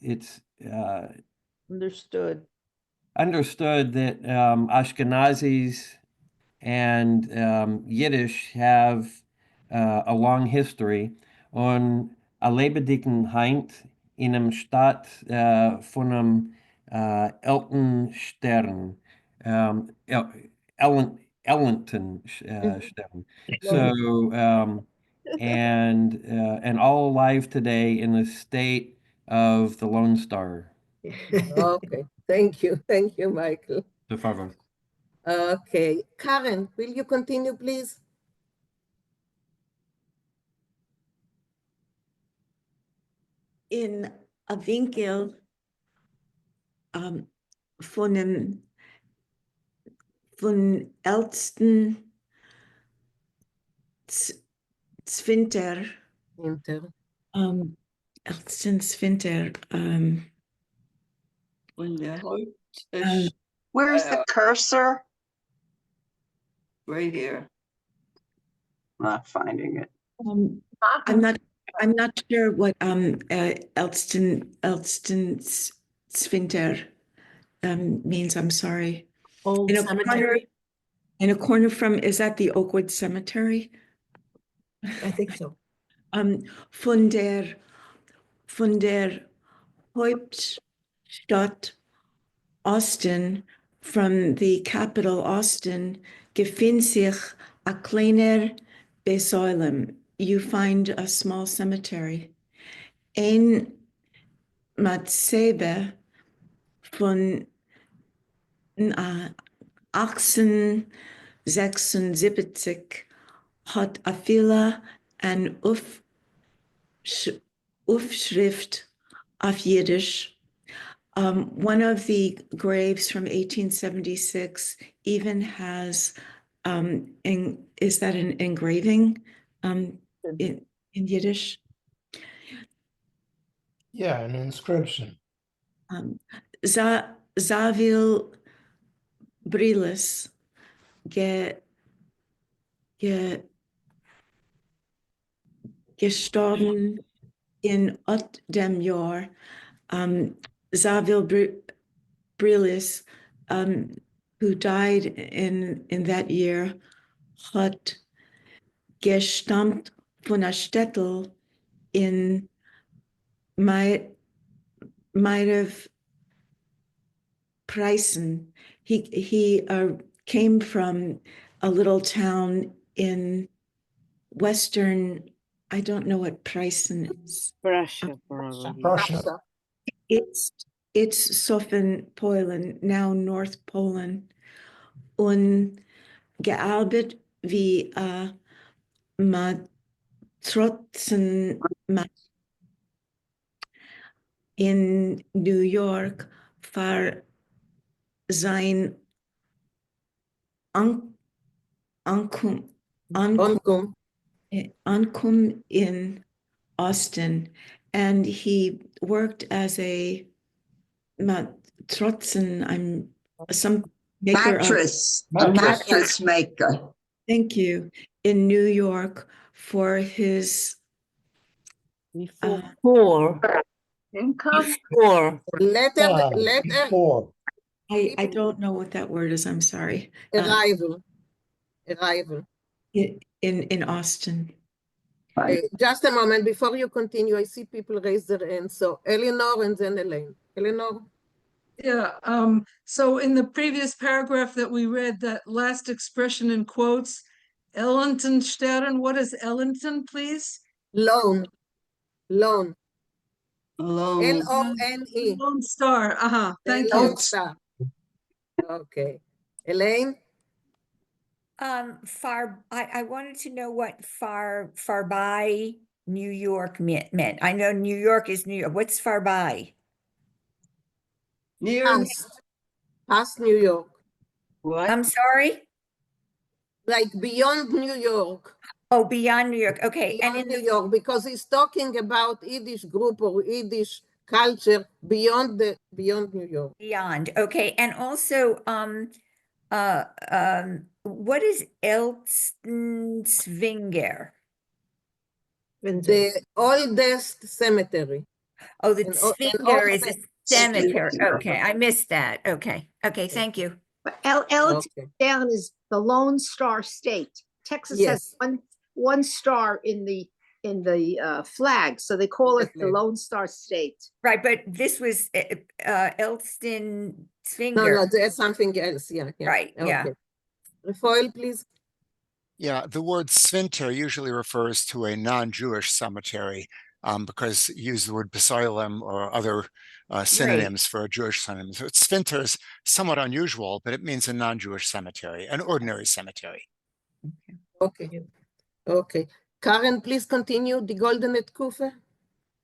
it's Understood. understood that Ashkenazis and Yiddish have a long history. On a lebendigen Heint in einem Stadt von einem Elton Ellington Stern. So and all alive today in the state of the Lone Star. Okay, thank you, Michael. Por favor. Okay, Karen, will you continue, please? In a Vinkl von Elsten Zwinter. Elsten Zwinter. Where's the cursor? Right here. Not finding it. I'm not sure what Elsten Zwinter means. I'm sorry. Old cemetery. In a corner from, is that the Oakwood Cemetery? I think so. Von der Hauptstadt Austin, from the capital Austin, befindet sich a kleiner Besäulem. You find a small cemetery. Ein Matzebe von 1876 hat a fila an Aufschrift auf Yiddish. One of the graves from 1876 even has, is that an engraving in Yiddish? Yeah, an inscription. Zavil Brilis gestorben in dem Jahr. Zavil Brilis, who died in that year, hat gestammt von a Städtel in Meirev Preußen. He came from a little town in Western, I don't know what Preußen is. Prussia, probably. Prussia. It's Southern Poland, now North Poland. Und gearbeitet wie Matrozen in New York für sein Ankunft in Austin, and he worked as a Matrozen, some maker Mattress, of a mattress maker. Thank you, in New York for his Before. Income? Before. Before. I don't know what that word is. I'm sorry. Arrival. In Austin. Just a moment before you continue. I see people raise their hands. So Eleanor and then Elaine. Eleanor. Yeah, so in the previous paragraph that we read, that last expression in quotes, Ellington Stern, what is Ellington, please? Lone. Lone. L-O-N-E. Lone Star, thank Lone you. Star. Okay. Elaine? I wanted to know what far by New York meant. I know New York is New York. What's far by? Past New York. What? I'm sorry? Like beyond New York. Oh, beyond New York. Okay. Beyond and in New York, because he's talking about Yiddish group or Yiddish culture beyond New York. Beyond. Okay. And also, what is Elstensvinger? The oldest cemetery. Oh, the Zwinger is a cemetery. Okay, I missed that. Okay, thank you. Ellington is the Lone Star State. Texas has one star in the flag, so they call it the Lone Star State. Right, but this was Elstensvinger. No, there's something else. Yeah. Right. Okay. Yeah. Rafael, please. Yeah, the word Svinter usually refers to a non-Jewish cemetery because you use the word Besoilem or other synonyms for a Jewish synonym. So Svinter is somewhat unusual, but it means a non-Jewish cemetery, an ordinary cemetery. Okay. Karen, please continue. Die goldene Tkufe.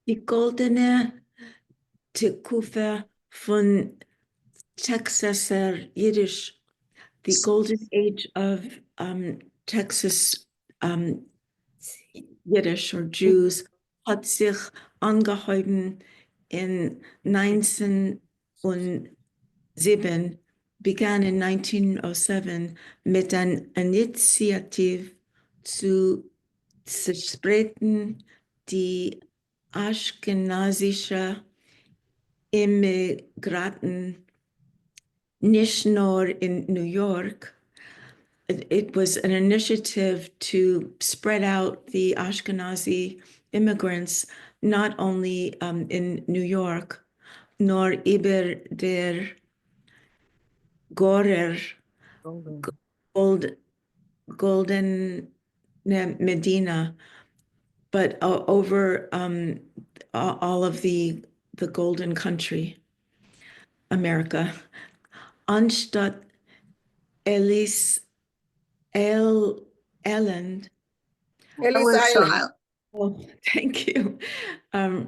Die goldene Tkufe von Texaser Yiddish. The golden age of Texas Yiddish or Jews hat sich angehoben in 1907, began in 1907 mit einer Initiative zu zerspreiten die aschkenazische Immigranten nicht nur in New York. It was an initiative to spread out the Ashkenazi immigrants, not only in New York, nor über der Golden Medina, but over all of the Golden Country, America. Anstatt Ellis Island. Oh, thank you. Rather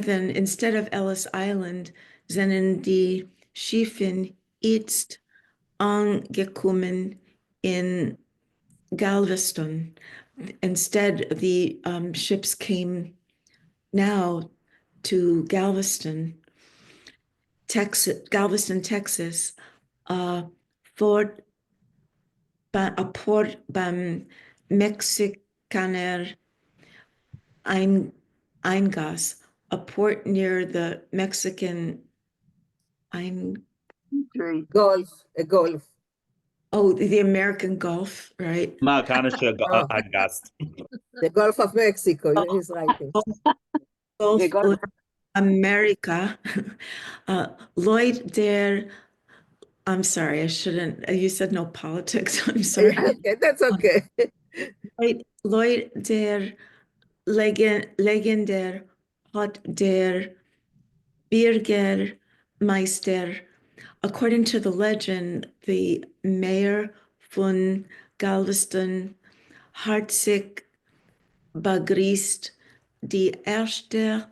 than instead of Ellis Island, sind die Schiffen jetzt angekommen in Galveston. Instead, the ships came now to Galveston, Texas. Fort a port beim Mexikaner Eingas, a port near the Mexican Gulf. Oh, the American Gulf, right? August. The Gulf of Mexico, he's writing. Gulf America. Lloyd der, I'm sorry, I shouldn't, you said no politics, I'm sorry. Okay, that's okay. Lloyd der Legender hat der Bürgermeister. According to the legend, the mayor von Galveston herzlich begrüßt die erste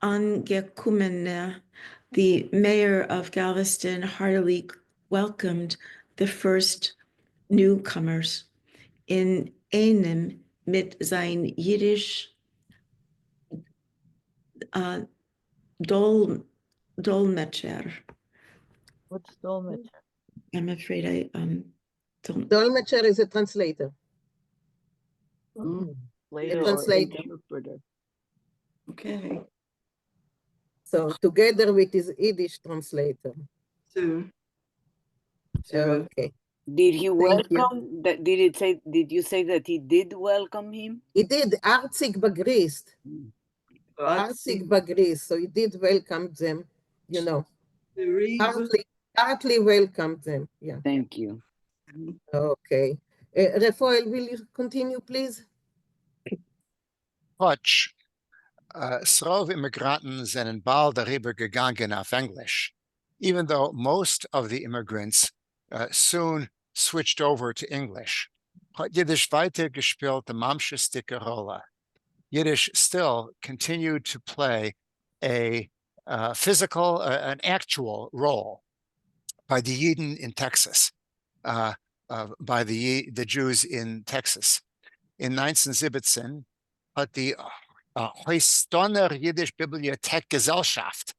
Angekommene. The mayor of Galveston heartily welcomed the first newcomers in einem mit sein Yiddish Dolmetscher. What's Dolmetscher? I'm afraid I don't. Dolmetscher is a translator. Later A or translator. interpreter. Okay. So together with his Yiddish translator. Okay. Did he Thank you. welcome that? Did you say that he did welcome him? He did herzlich begrüßt. Herzlich begrüßt. So he did welcome them, you know. Heartily welcomed them. Yeah. Thank you. Okay. Rafael, will you continue, please? Hutch, Srov Immigranten sind bald darüber gegangen auf English, even though most of the immigrants soon switched over to English. Hat Yiddish weiter gespielt a mamschestige Rolle. Yiddish still continued to play a physical, an actual role by the Yidden in Texas, by the Jews in Texas. In 1917 hat die Houstonner Yiddish Bibliothek Gesellschaft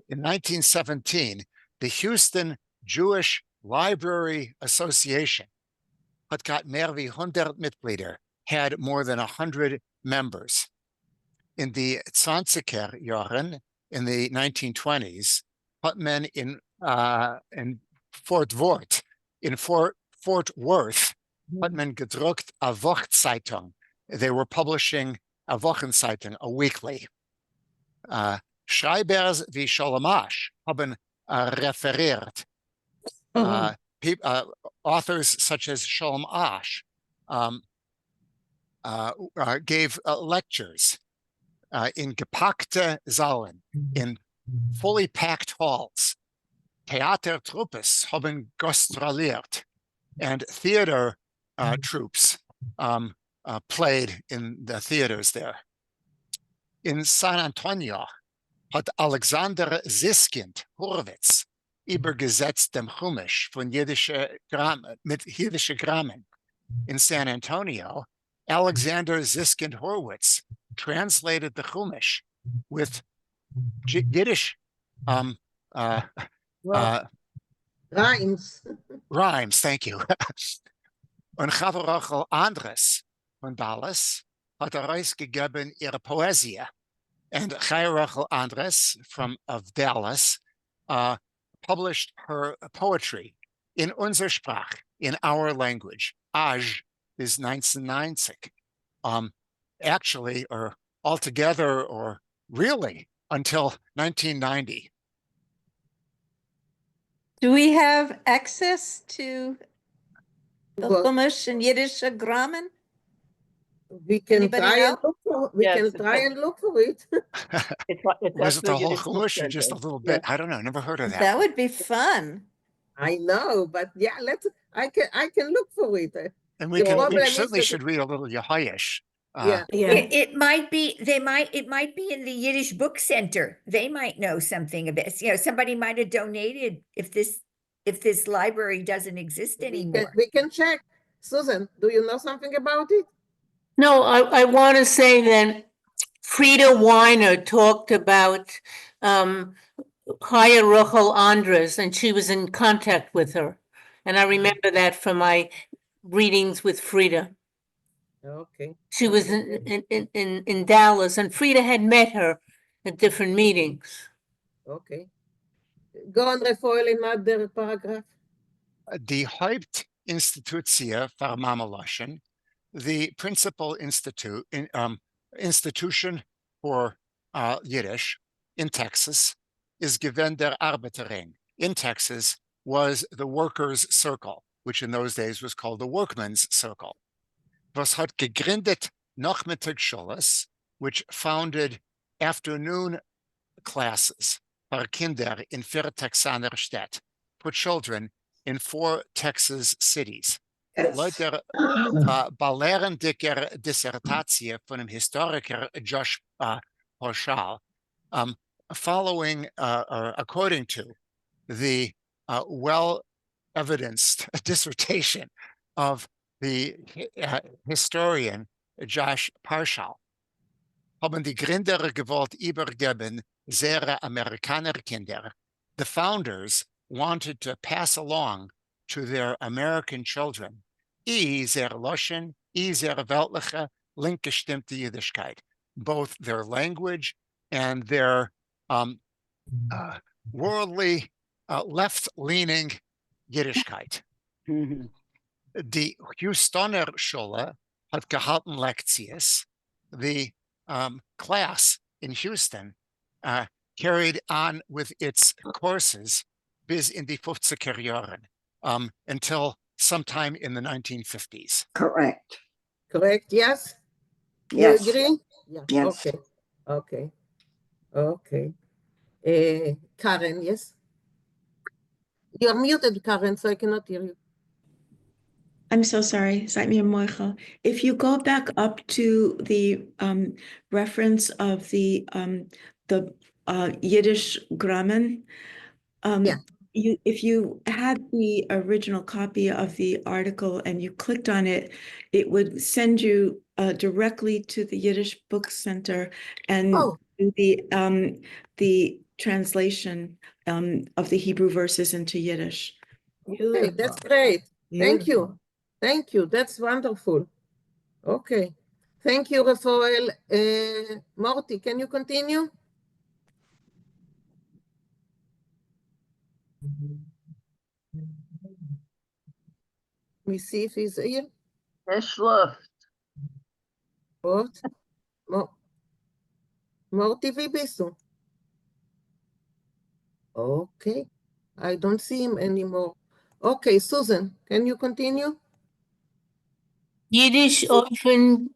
in 1917, the Houston Jewish Library Association hat got mehr wie 100 Mitglieder, had more than 100 members. In the 20er Jahren, in the 1920s, hat man in Fort Worth, hat man gedruckt a Wochzeitung. They were publishing a Wochenzeitung, a weekly. Schreibers wie Sholem Asch haben referiert. Authors such as Sholem Asch gave lectures in gepackte Zalen, in fully packed halls. Theatertruppes haben gastroliert, and theater troops played in the theaters there. In San Antonio hat Alexander Siskind Horwitz übergesetzt dem Chumash von mit jiddische Grammen. In San Antonio, Alexander Siskind Horwitz translated the Chumash with Yiddish rhymes. Rhymes, thank you. Und Chavarachel Andres von Dallas hat herausgegeben ihre Poesie. And Chavarachel Andres of Dallas published her poetry in unser Sprach, in our language. Aj is 1990. Actually, or altogether, or really, until 1990. Do we have access to the Chumash and Yiddish Grammen? We can Anybody try and know? look for, and look for it. Was it the whole Chumash or just a little bit? I don't know. Never heard of that. That would be fun. I know, but yeah, I can look for it. And we certainly should read a little Yehoyash. It might be it might be in the Yiddish Book Center. They might know something about it. You know, somebody might have donated if this library doesn't exist anymore. We can check. Susan, do you know something about it? No, I want to say that Frida Weiner talked about Chaya Rochel Andres, and she was in contact with her. And I remember that from my readings with Frida. Okay. She was in Dallas, and Frida had met her at different meetings. Okay. Go on, Rafael, in another paragraph. Die Hauptinstitution für Mamaloschen, the principal institution for Yiddish, in Texas is gewend der Arbeiterring. In Texas was the workers' circle, which in those days was called the workman's circle. Was hat gegründet Nachmittagsschules, which founded afternoon classes for Kinder in 4 Texaner Städte, for children in 4 Texas cities. Laut der Balerendiker Dissertatie von dem Historiker Josh Pauschal, following or according to the well-evidenced dissertation of the historian Josh Pauschal, haben die Gründer gewollt übergeben sehr Amerikaner Kinder. The founders wanted to pass along to their American children sehr loschen, sehr weltliche, linkgestimmte Jiddischkeit, both their language and their worldly, left-leaning Jiddischkeit. Die Houstoner Schule hat gehalten Lektions. The class in Houston carried on with its courses bis in die 50er Jahren, until sometime in the 1950s. Correct. Correct, yes? Yes. You agree? Yeah. Yes. Okay. Karen, yes? You're muted, Karen, so I cannot hear you. I'm so sorry, seid mir moicha. If you go back up to the reference of the Yiddish Grammen, if you had the original copy of the article and you clicked on it, it would send you directly to the Yiddish Book Center and the translation of the Hebrew verses into Yiddish. Okay, that's great. Thank you. Thank you. That's wonderful. Okay. Thank you, Rafael. Morty, can you continue? Let me see if he's here. What? Morty, wie bist du? Okay. I don't see him anymore. Okay, Susan, can you continue? Yiddish often.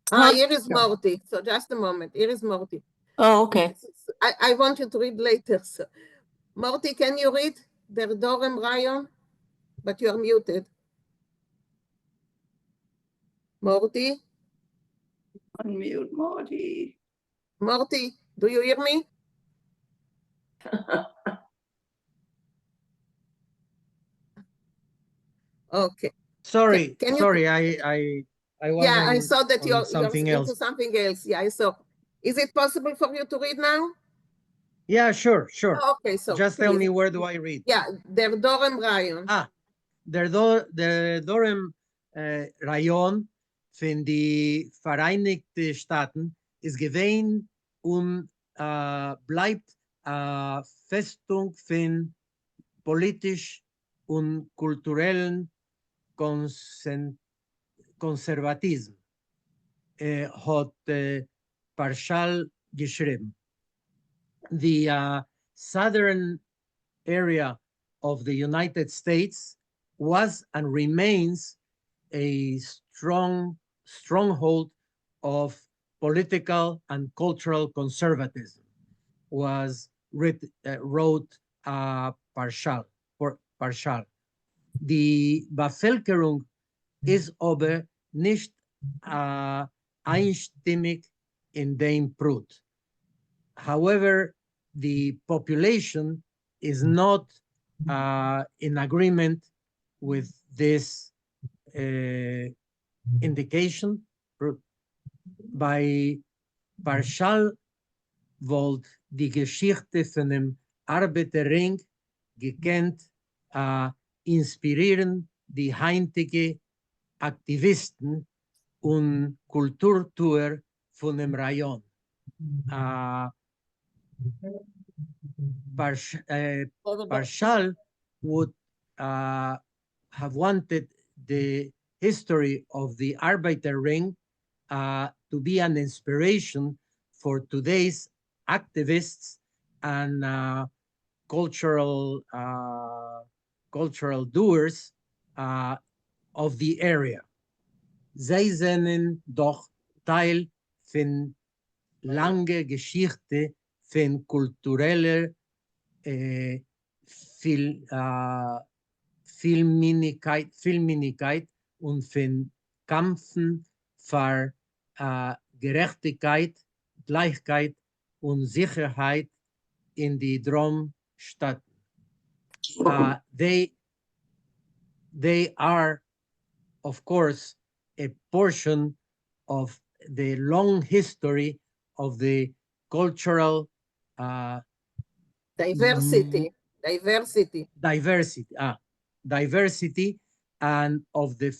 Here is Morty. So just a moment. Here is Morty. Oh, okay. I want you to read later. So. Morty, can you read Der Dorem Rayon? But you are muted. Morty? Unmute Morty. Morty, do you hear me? Okay. Sorry, Can you... sorry, I was I saw that you're something into else. something else. Yeah, I saw. Is it possible for you to read now? Yeah, sure. Oh, okay, so just tell me, where do I read? Yeah, Der Dorem Rayon. Der Dorem Rayon von die Vereinigten Staaten ist gewesen und bleibt Festung von politisch und kulturellen Konservatismus, hat Pauschal geschrieben. The southern area of the United States was and remains a stronghold of political and cultural conservatism, wrote Pauschal. Die Bevölkerung ist aber nicht einstimmig in dem Brut. However, the population is not in agreement with this indication. Bei Pauschal wollte die Geschichte von dem Arbeiterring gekannt inspirieren die heutige Aktivisten und Kulturtour von dem Rayon. Pauschal would have wanted the history of the Arbeiterring to be an inspiration for today's activists and cultural doers of the area. Zij zijn doch Teil von lange Geschichte von kultureller Vielminigkeit und von Kampfen für Gerechtigkeit, Gleichheit und Sicherheit in die Dromstaaten. They are, of course, a portion of the long history of the cultural diversity, and of the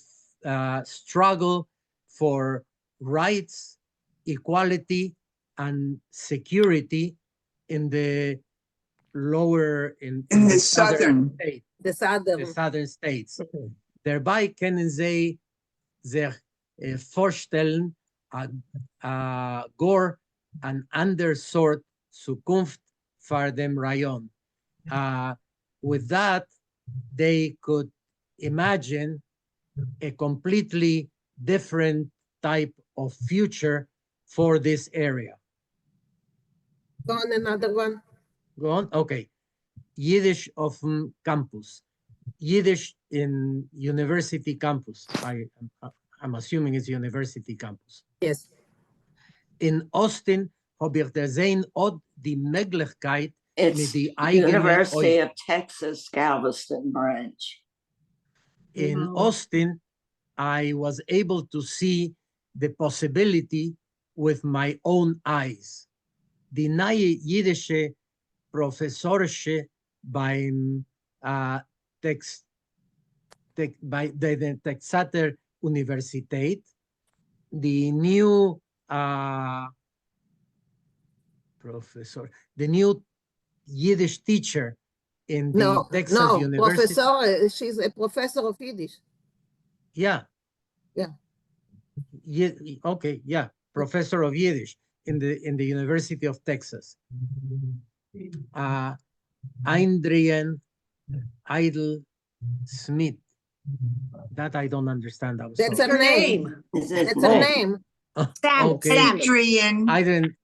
struggle for rights, equality, and security in the lower in the southern states. Daarbij kunnen zij zich voorstellen gore een ander soort toekomst voor dem rayon. With that, they could imagine a completely different type of future for this area. Go on, another one. Go on? Okay. Yiddish of campus. Yiddish in university campus. I'm assuming it's university campus. Yes. In Austin heb ik er zijn ook die mogelijkheid met die eigen University of Texas, Galveston branch. In Austin, I was able to see the possibility with my own eyes. Die nieuwe Jiddische professorsje bij de Texater Universiteit, the new the new Yiddish teacher in the Texas University. Professor, she's a professor of Yiddish. Yeah. Okay, yeah, professor of Yiddish in the University of Texas. Eindrien Idle Smith. That I don't understand. That's her name. That's her name. Okay. Adrian.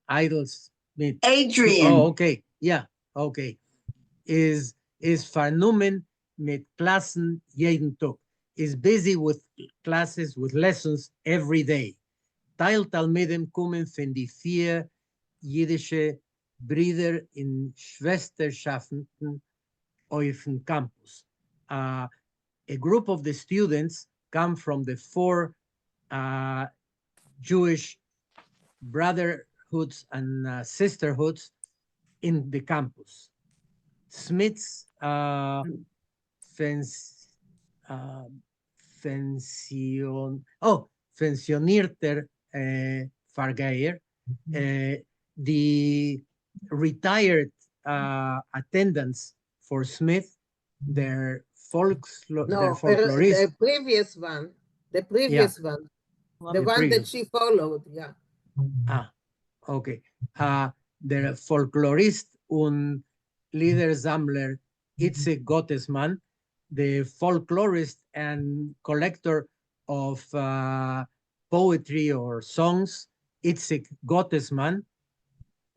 Idle Smith. Adrian. Oh, okay. Yeah. Okay. Is vernomen mit Klassen jeden Tag. Is busy with classes, with lessons every day. Teil Talmidim kommen von die 4 jiddische Brüder in Schwesterschaften auf dem Campus. A group of the students come from the 4 Jewish brotherhoods and sisterhoods in the campus. Smith's pensionierter Pfarrgeier, the retired attendants for Smith, their folklorist. The previous one. The previous one. The one that she followed, yeah. Okay. Der Folklorist und Liedersammler Itze Gottesmann, the folklorist and collector of poetry or songs, Itze Gottesmann,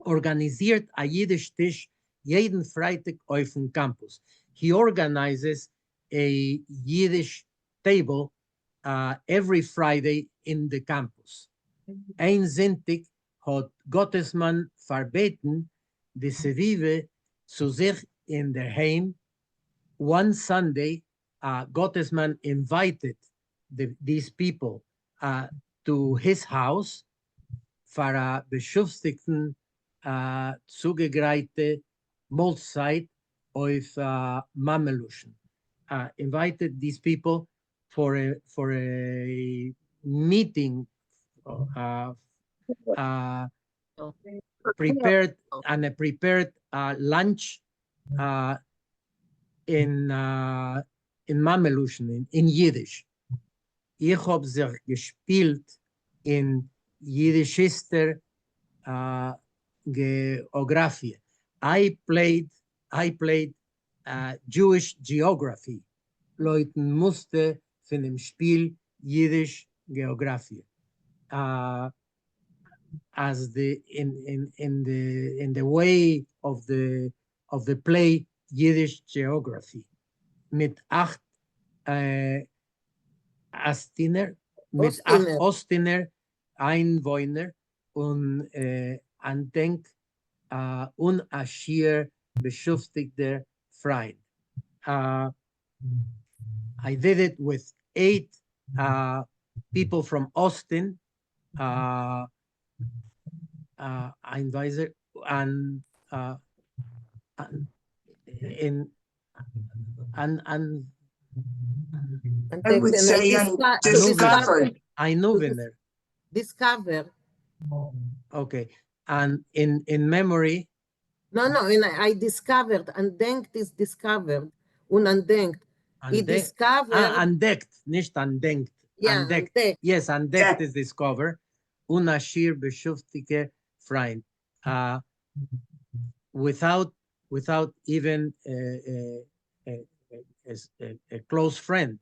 organisiert a Yiddish Tisch jeden Freitag auf dem Campus. He organizes a Yiddish table every Friday in the campus. Ein Sonntag hat Gottesmann verbeten, die Sevive zu sich in der Heim. One Sunday, Gottesmann invited these people to his house for a beschäftigten, zugegreite Mahlzeit auf Mameluschen. Invited these people for a meeting, prepared lunch in Mameluschen, in Yiddish. Ich habe sich gespielt in Yiddischister Geografie. I played Jewish Geography. Leuten musste von dem Spiel Yiddish Geografie. As in the way of the play Yiddish Geography. Mit 8 Ostiner, mit 8 Ostiner Einwohner und andenk unaschir beschäftigter Freund. I did it with 8 people from Austin, Einweiser, and I would say discovered. I know winner. Discover. Okay. And in memory. No, I discovered. Undenkt is discovered. Unandenkt. He discovered. Entdeckt, nicht undenkt. Yeah, entdeckt. Yes, entdeckt is discover. Unaschir beschäftigte Freund. Without even a close friend.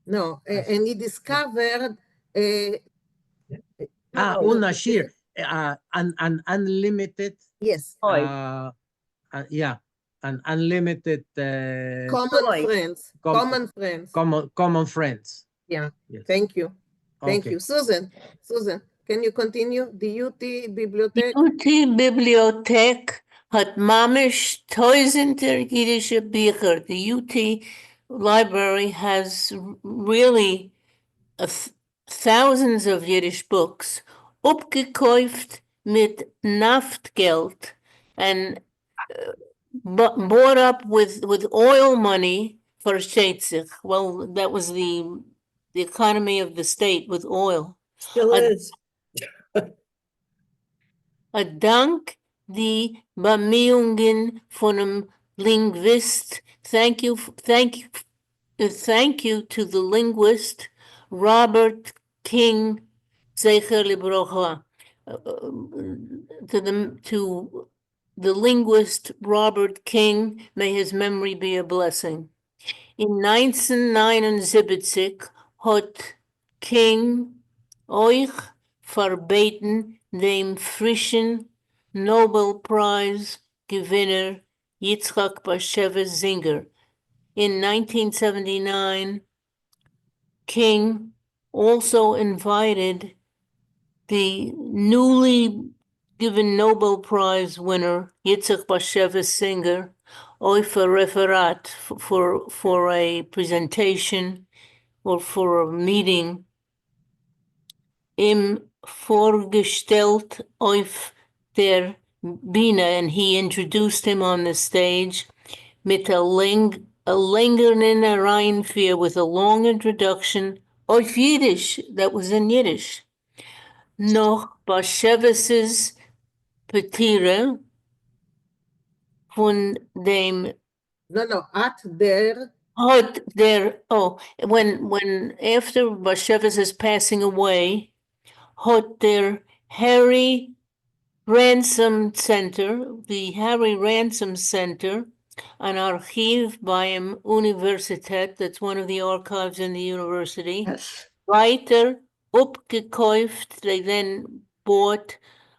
No, and he discovered unashir, an unlimited. Yes. Yeah, an unlimited common friends. Common friends. Yeah. Yes. Thank you. Thank Okay. you, Susan. Can you continue? Die UT Bibliothek. UT Bibliothek hat mamisch tausender jiddische Bücher. The UT library has really thousands of Yiddish books, upgekauft mit Naftgeld and bought up with oil money for sich. Well, that was the economy of the state with oil. Still is. A Dank die Bemühungen von einem Linguist. Thank you to the linguist Robert King, Zecher Librocha. To the linguist Robert King, may his memory be a blessing. In 1979 hat King euch verbeten, dem frischen Nobelpreis-Gewinner Yitzhak Bashevis Singer. In 1979, King also invited the newly given Nobel Prize winner Yitzhak Bashevis Singer auf a referat for a presentation or for a meeting. Im vorgestellt auf der Bühne, and he introduced him on the stage mit a längeren Reinführ, with a long introduction auf Yiddish, that was in Yiddish. Noch Bashevis's Petire von dem at der when after Bashevis is passing away, hat der Harry Ransom Center, the Harry Ransom Center, an Archiv beim Universität, that's one of the archives in the university, Yes. weiter upgekauft, they then bought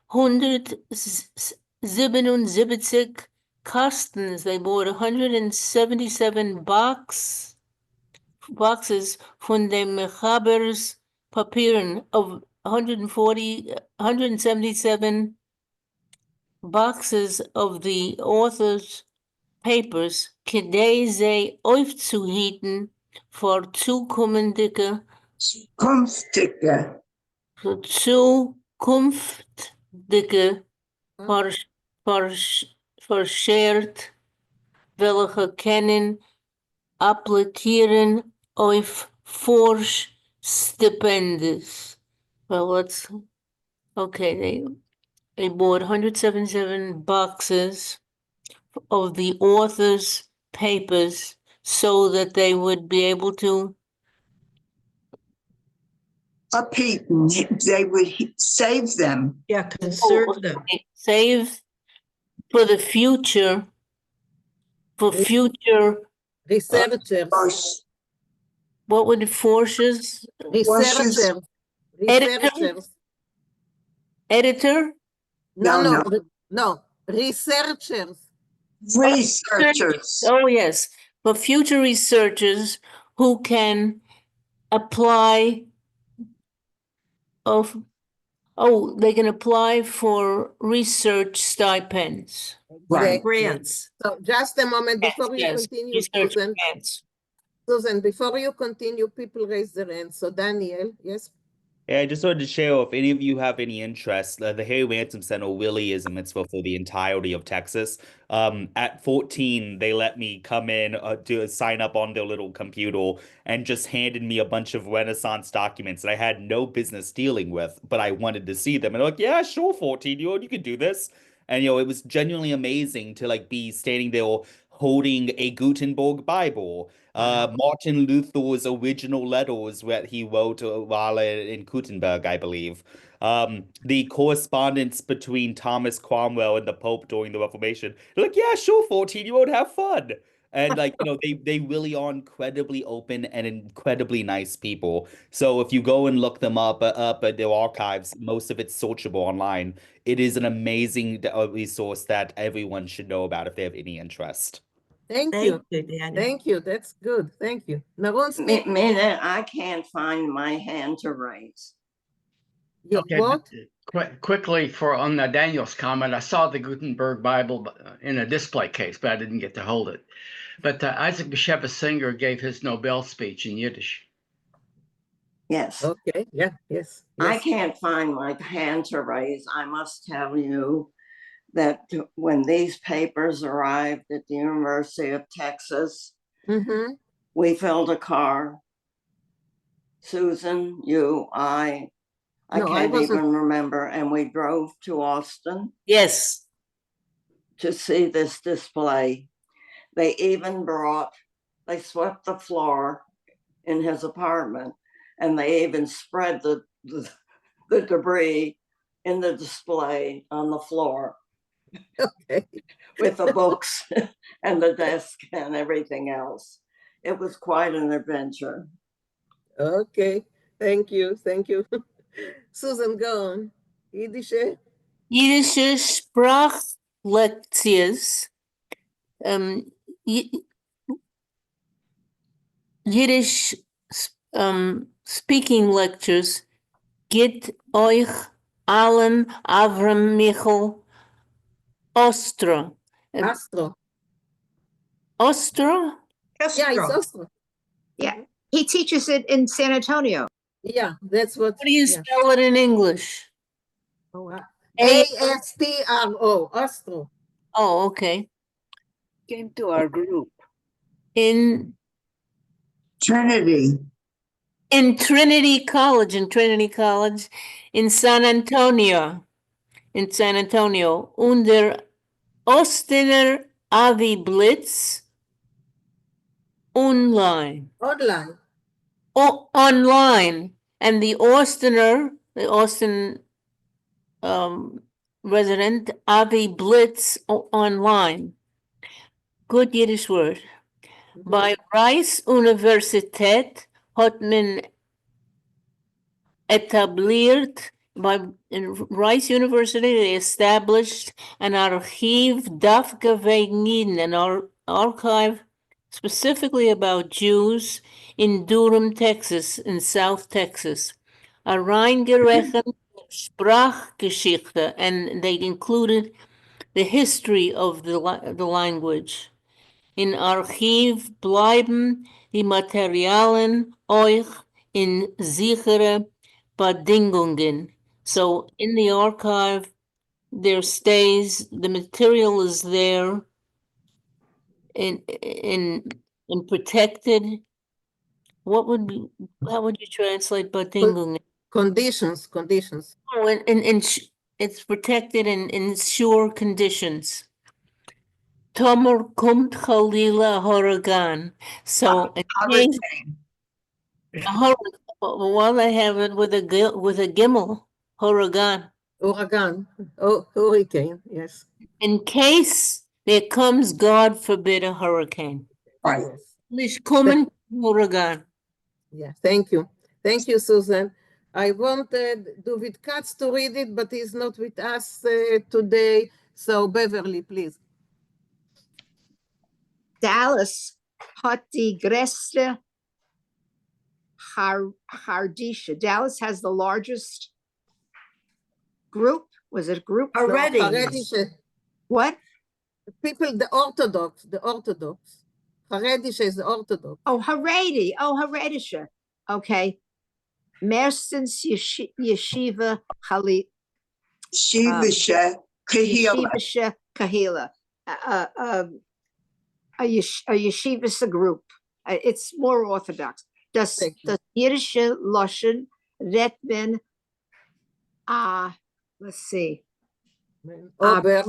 177 Kastens, they bought 177 boxes von dem Mechabers Papieren of 177 boxes of the author's papers, kedei ze aufzuhieten for zukünftige verschert, welche kennen applizieren auf Forschstipendien. Well, let's, okay, they bought 177 boxes of the author's papers so that they would be able to upeaten. They would save them. Yeah, conserve them. Okay, save for the future, for future, Researchers. what were the forces? Researchers. Editor? Researchers. Editor? No. Researchers. Researchers. Oh, yes, for future researchers who can apply they can apply for research stipends. Right. Grants. So just a moment before you Yes, continue, research Susan. grants. Susan, before you continue, people raise their hands. So Daniel, yes. Yeah, I just wanted to share if any of you have any interest, the Harry Ransom Center really is a mitzvah for the entirety of Texas. At 14, they let me come in to sign up on their little computer and just handed me a bunch of Renaissance documents that I had no business dealing with, but I wanted to see them. And they're like, yeah, sure, 14-year-old, you can do this. And, it was genuinely amazing to be standing there holding a Gutenberg Bible. Martin Luther's original letters that he wrote while in Gutenberg, I believe. The correspondence between Thomas Cromwell and the Pope during the Reformation. They're like, yeah, sure, 14-year-old, have fun. And they really are incredibly open and incredibly nice people. So if you go and look them up at their archives, most of it's searchable online. It is an amazing resource that everyone should know about if they have any interest. Thank you. Thank you. That's good. Thank you. Minute, I can't find my hand to raise. Okay, what? Quickly on Daniel's comment, I saw the Gutenberg Bible in a display case, but I didn't get to hold it. But Isaac Bashevis Singer gave his Nobel speech in Yiddish. Yes. Okay. Yeah. Yes. I can't find my hand to raise. I must tell you that when these papers arrived at the University of Texas, we filled a car. Susan, you, I can't even remember, and we drove to Austin. Yes. To see this display. They even they swept the floor in his apartment, and they even spread the debris in the display on the floor. Okay. With the books and the desk and everything else. It was quite an adventure. Okay. Thank you. Thank you. Susan, go on. Yiddische? Yiddische Sprachlektions. Yiddish speaking lectures. Git euch allen Avram Michel Ostro. Astro. Ostro? Castro. Yeah, it's Ostro. Yeah, he teaches it in San Antonio. Yeah, that's what. How do you spell it in English? Astro. Ostro. Oh, okay. Came to our group. In Trinity. In Trinity College in San Antonio. Under Ostener Avi Blitz online. Online. And the Austin resident Avi Blitz online. Good Yiddish word. Bei Rice Universität hat man etabliert, in Rice University, they established an archive dafka wegen Jiden, an archive specifically about Jews in Durham, Texas, in South Texas. A reingerechnet Sprachgeschichte, and they included the history of the language. In Archiv bleiben die Materialien euch in sichere Bedingungen. So in the archive, there stays, the material is there in protected. How would you translate Bedingungen? Conditions. Oh, it's protected in sure conditions. Tomer kommt Khalila Horogan. So While I have it with a gimel, huragan. Huragan. Oh, hurricane. Yes. In case there comes, God forbid, a hurricane. Right. Yes. Willkommen, huragan. Yeah. Thank you. Thank you, Susan. I wanted David Katz to read it, but he's not with us today. So Beverly, please. Dallas hat die größte Hardisha. Dallas has the largest group. Was it a group? Haredische. What? People, the Orthodox. Haredische is the Orthodox. Oh, Haredi. Oh, Haredisha. Okay. Mersens Yeshiva Chali. Yeshivisha Kahila. Yeshivisha Kahila. A yeshiva is a group. It's more orthodox. Das Yiddish Lashon redt men let's see. Ober.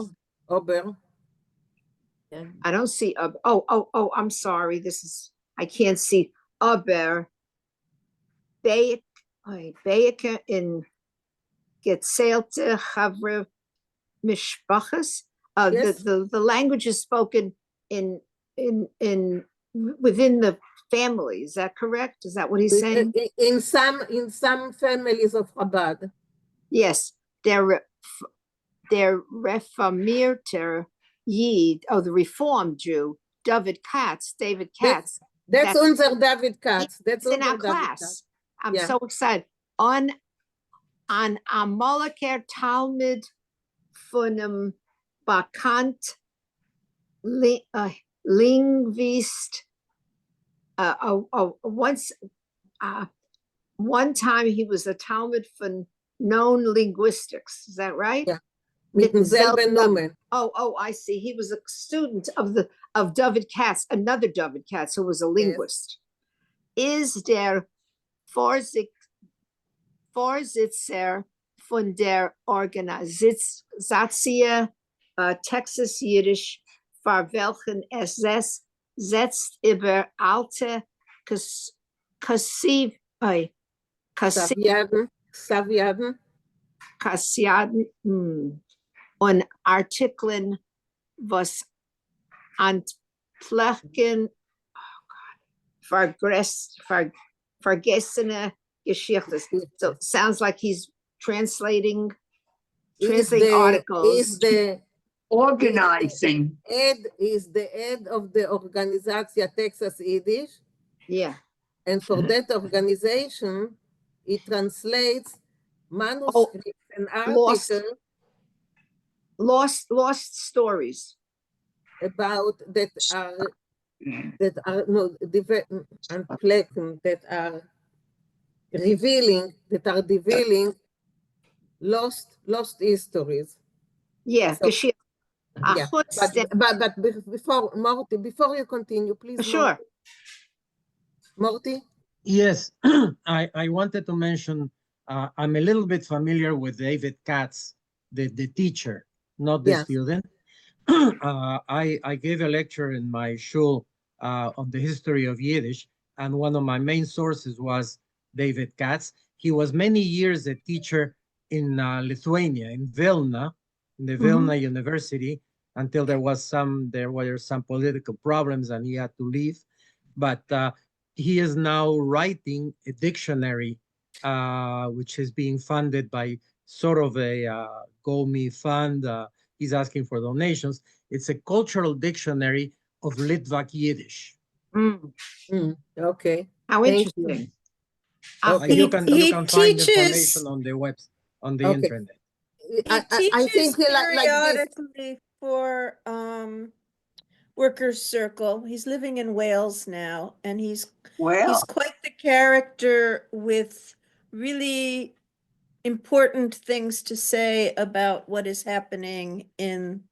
I don't see I'm sorry. I can't see Aber. Beike in Getzelte Chavre Mishpachas. The language is spoken in within the family. Is that correct? Is that what he's saying? In some families of Chabad. Yes, der reformierter Yid, the Reformed Jew, David Katz. That's unser David Katz. That's in our class. I'm so excited. On Amaleker Talmud von einem Bakant Linguist. One time he was a Talmud for known linguistics. Is that right? Yeah. Mit demselben Namen. Oh, I see. He was a student of David Katz, another David Katz, who was a linguist. Is der Vorsitzer von der Organisatie Texas Yiddish, für welchen es setzt über alte Kassiaden und Artikeln, was antplechen vergessene Geschichten. So it sounds like he's translating articles. Is the organizing. Is the head of the Organizatia Texas Yiddish. Yeah. And for that organization, he translates manuscripts and articles. Lost stories. About that are revealing lost histories. Yeah, so, yeah. But before you continue, please. Sure. Morty? Yes, I wanted to mention I'm a little bit familiar with David Katz, the teacher, not the student. I gave a lecture in my shul on the history of Yiddish, and one of my main sources was David Katz. He was many years a teacher in Lithuania, in Vilna, in the Vilna University, until there were some political problems and he had to leave. But he is now writing a dictionary, which is being funded by sort of a GoMe fund. He's asking for donations. It's a cultural dictionary of Litvak Yiddish. Okay. How interesting. You can find information on the web, on the internet. I think periodically for Workers Circle. He's living in Wales now, and he's quite the character with really important things to say about what is happening in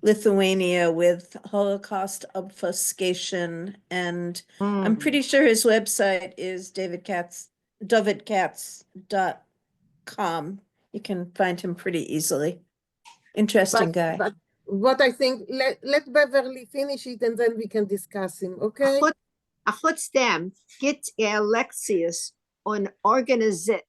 Lithuania with Holocaust obfuscation. And I'm pretty sure his website is davidkatz.com. You can find him pretty easily. Interesting guy. But what I think, let Beverly finish it and then we can discuss him, okay? Achutztem, get Alexius organisiert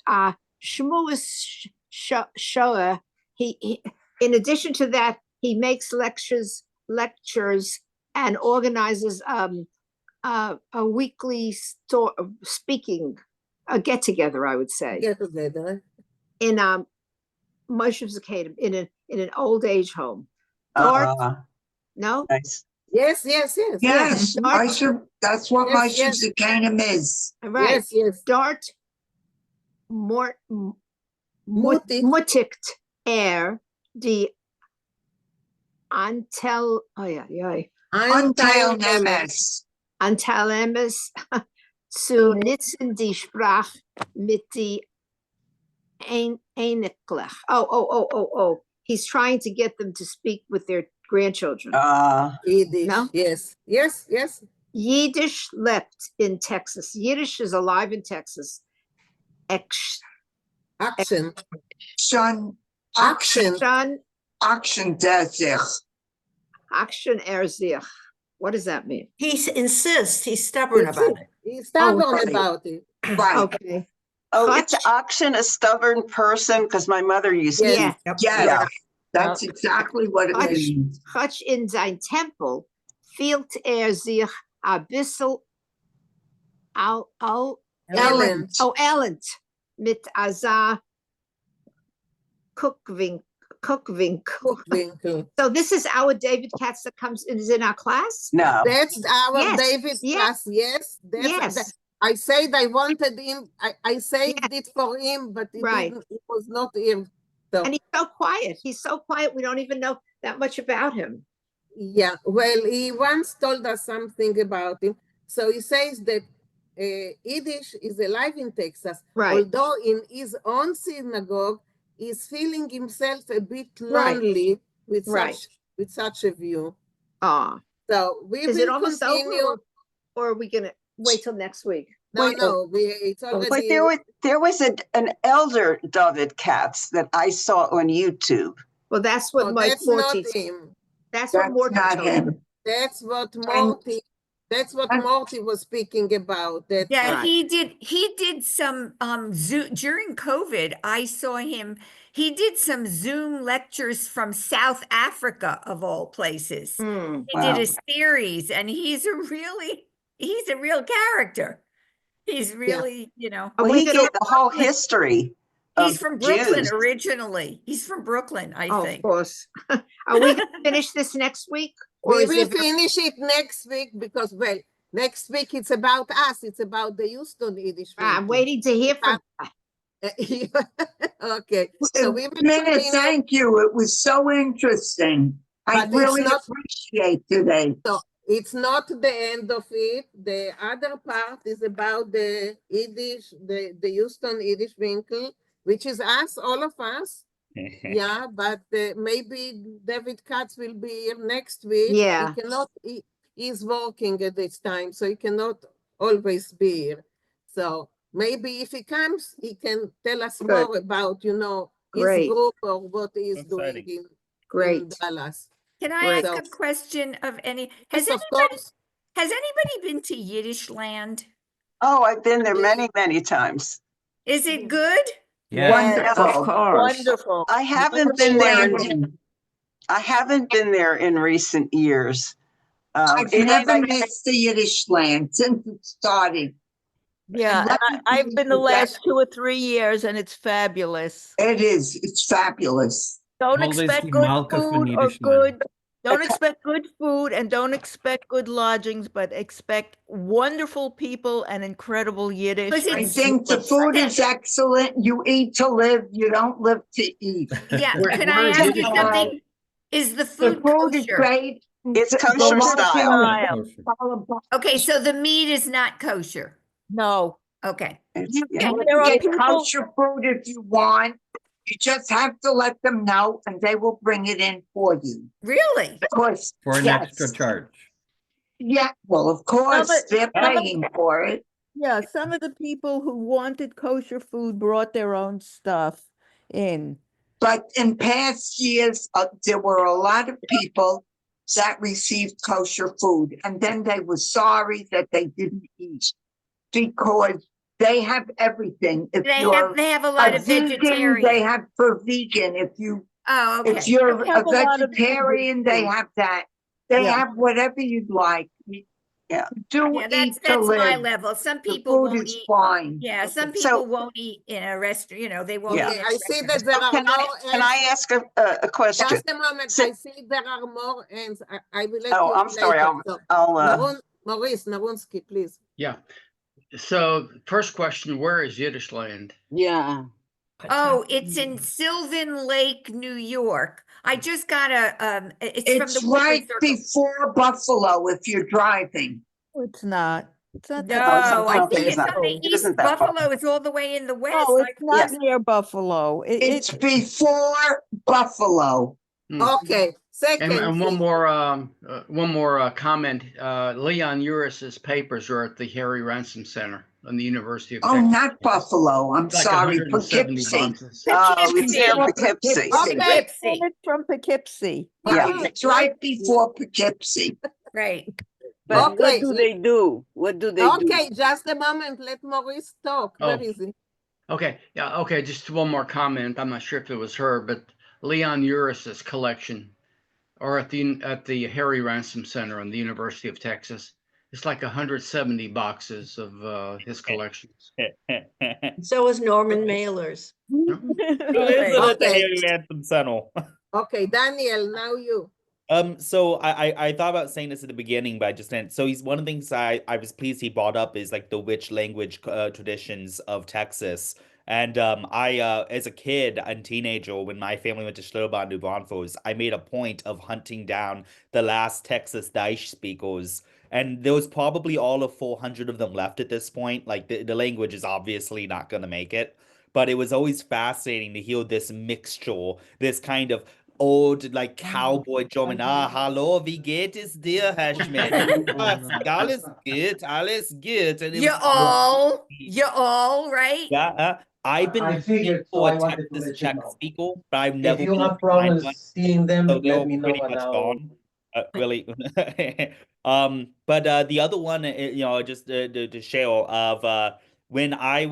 a Shmuas Shoah. He, in addition to that, he makes lectures and organizes a weekly speaking, a get together, I would say. Get together. In Moshe Zakadim, in an old age home. No? Nice. Yes. Yes, that's what my Yes. Zakanim is. Right. Yes. Dort Mutikt die Antel Antelnemes zu nützen die Sprache mit die Einiglich. Oh. He's trying to get them to speak with their grandchildren. Yiddish. No? Yes. Yiddish leapt in Texas. Yiddish is alive in Texas. Action. Action sich. What does that mean? He insists. He's stubborn about it. He's stubborn about it. Right. Okay. It's Action, a stubborn person, because my mother used to. Yeah. That's exactly what it means. Hutch in sein Tempel fehlt sich a bissel Elend mit Asa Cookwinkle. So this is our David Katz that is in our class? No. That's our David class. Yes. I said I wanted him. I saved it for him, but it was not him. So. And he's so quiet. We don't even know that much about him. Yeah, well, he once told us something about him. So he says that Yiddish is alive in Texas, although in his own synagogue, he's feeling himself a bit lonely with such a view. So we will continue. Or are we gonna wait till next week? It's already. But there was an elder David Katz that I saw on YouTube. Well, that's what that's not him. That's what Morty told him. That's what Morty. That's what Morty was speaking about. He did some Zoom during COVID. I saw him. He did some Zoom lectures from South Africa, of all places. He did a series, and he's a real character. He's really, Well, he gave the whole history. He's from Brooklyn originally. He's from Brooklyn, I think. Of course. Are we going to finish this next week? We will finish it next week because, next week it's about us. It's about the Houston Yiddish. I'm waiting to hear from Okay. So thank you. It was so interesting. I really appreciate today. So it's not the end of it. The other part is about the Yiddish, the Houston Yiddish Vinkl, which is us, all of us. Yeah, but maybe David Katz will be here next week. Yeah. He's working at this time, so he cannot always be here. So maybe if he comes, he can tell us more about, his group or what he's doing in Dallas. Can I ask a question of any? Has anybody been to Yiddish land? Oh, I've been there many, many times. Is it good? Yeah. Wonderful. Of course. Wonderful. I haven't been there in recent years. I've never missed the Yiddish land since it started. Yeah, and I've been the last 2 or 3 years, and it's fabulous. It is. It's fabulous. Don't expect good food or good. Don't expect good food and don't expect good lodgings, but expect wonderful people and incredible Yiddish. I think the food is excellent. You eat to live. You don't live to eat. Yeah. Can I ask you something? Is the food is great. It's kosher style. Okay, so the meat is not kosher. No. Okay. You can get kosher food if you want. You just have to let them know and they will bring it in for you. Really? Of course. For an extra charge. Yeah, well, of course, they're paying for it. Yeah, some of the people who wanted kosher food brought their own stuff in. But in past years, there were a lot of people that received kosher food, and then they were sorry that they didn't eat because they have everything. If They you're have a lot of vegan, vegetarian. they have for vegan. If okay. you're They have a a lot of vegetarian, they food. have that. They Yeah. have whatever you'd like. Yeah. Do Yeah, eat to that's my live. level. Some The people food won't is eat. fine. Yeah, some So- people won't eat in a restaurant. They won't Yeah. eat in a I see restaurant. that there are Can I more. ask a question? Just a moment. So- I see there are more hands. I will let Oh, you I'm sorry. later. So, I'll Maurice Narunsky, please. Yeah. So first question, where is Yiddish land? Yeah. Oh, it's in Sylvan Lake, New York. I just got it's from It's the Woodward right Circle. before Buffalo if you're driving. It's not. It's not No, Oh, I okay, think it's not- on the it east. isn't that far. Buffalo is all the way in the west. No, it's not Yes. near Buffalo. It's before Buffalo. Hmm. Okay. Second. And one more comment. Leon Uris's papers are at the Harry Ransom Center on the University of Oh, Texas. not Buffalo. I'm It's like sorry. 170 Poughkeepsie. boxes. Oh, it's near Poughkeepsie. Poughkeepsie. Okay. it's from Poughkeepsie. Yeah. Right, it's right before Poughkeepsie. Right. But Okay. what do they do? What do they do? Okay, just a moment. Let Maurice talk. Oh. Where is he? Okay, yeah, okay, just one more comment. I'm not sure if it was her, but Leon Uris's collection or at the Harry Ransom Center on the University of Texas. It's like 170 boxes of his collections. So is Norman Mailer's. Who is it at the Okay. Harry Ransom Center? Okay, Daniel, now you. So I thought about saying this at the beginning, but I just didn't. So he's one of the things I was pleased he brought up is like the rich language traditions of Texas. And I as a kid and teenager, when my family went to Schlitterbahn, New Braunfels, I made a point of hunting down the last Texas Deutsch speakers. And there was probably all of 400 of them left at this point. Like the language is obviously not going to make it. But it was always fascinating to hear this mixture, this kind of old like cowboy German. Hallo, wie geht es dir, Herr Schmidt? Alles gut, alles gut. And it You was all right? yeah. I've been I figured, so for I a wanted to Texas let you Czech know. speaker, but I've If never you been have to find problems one. seeing them, So let they're me know pretty and much I'll. gone. Really. But the other one, just to share of when I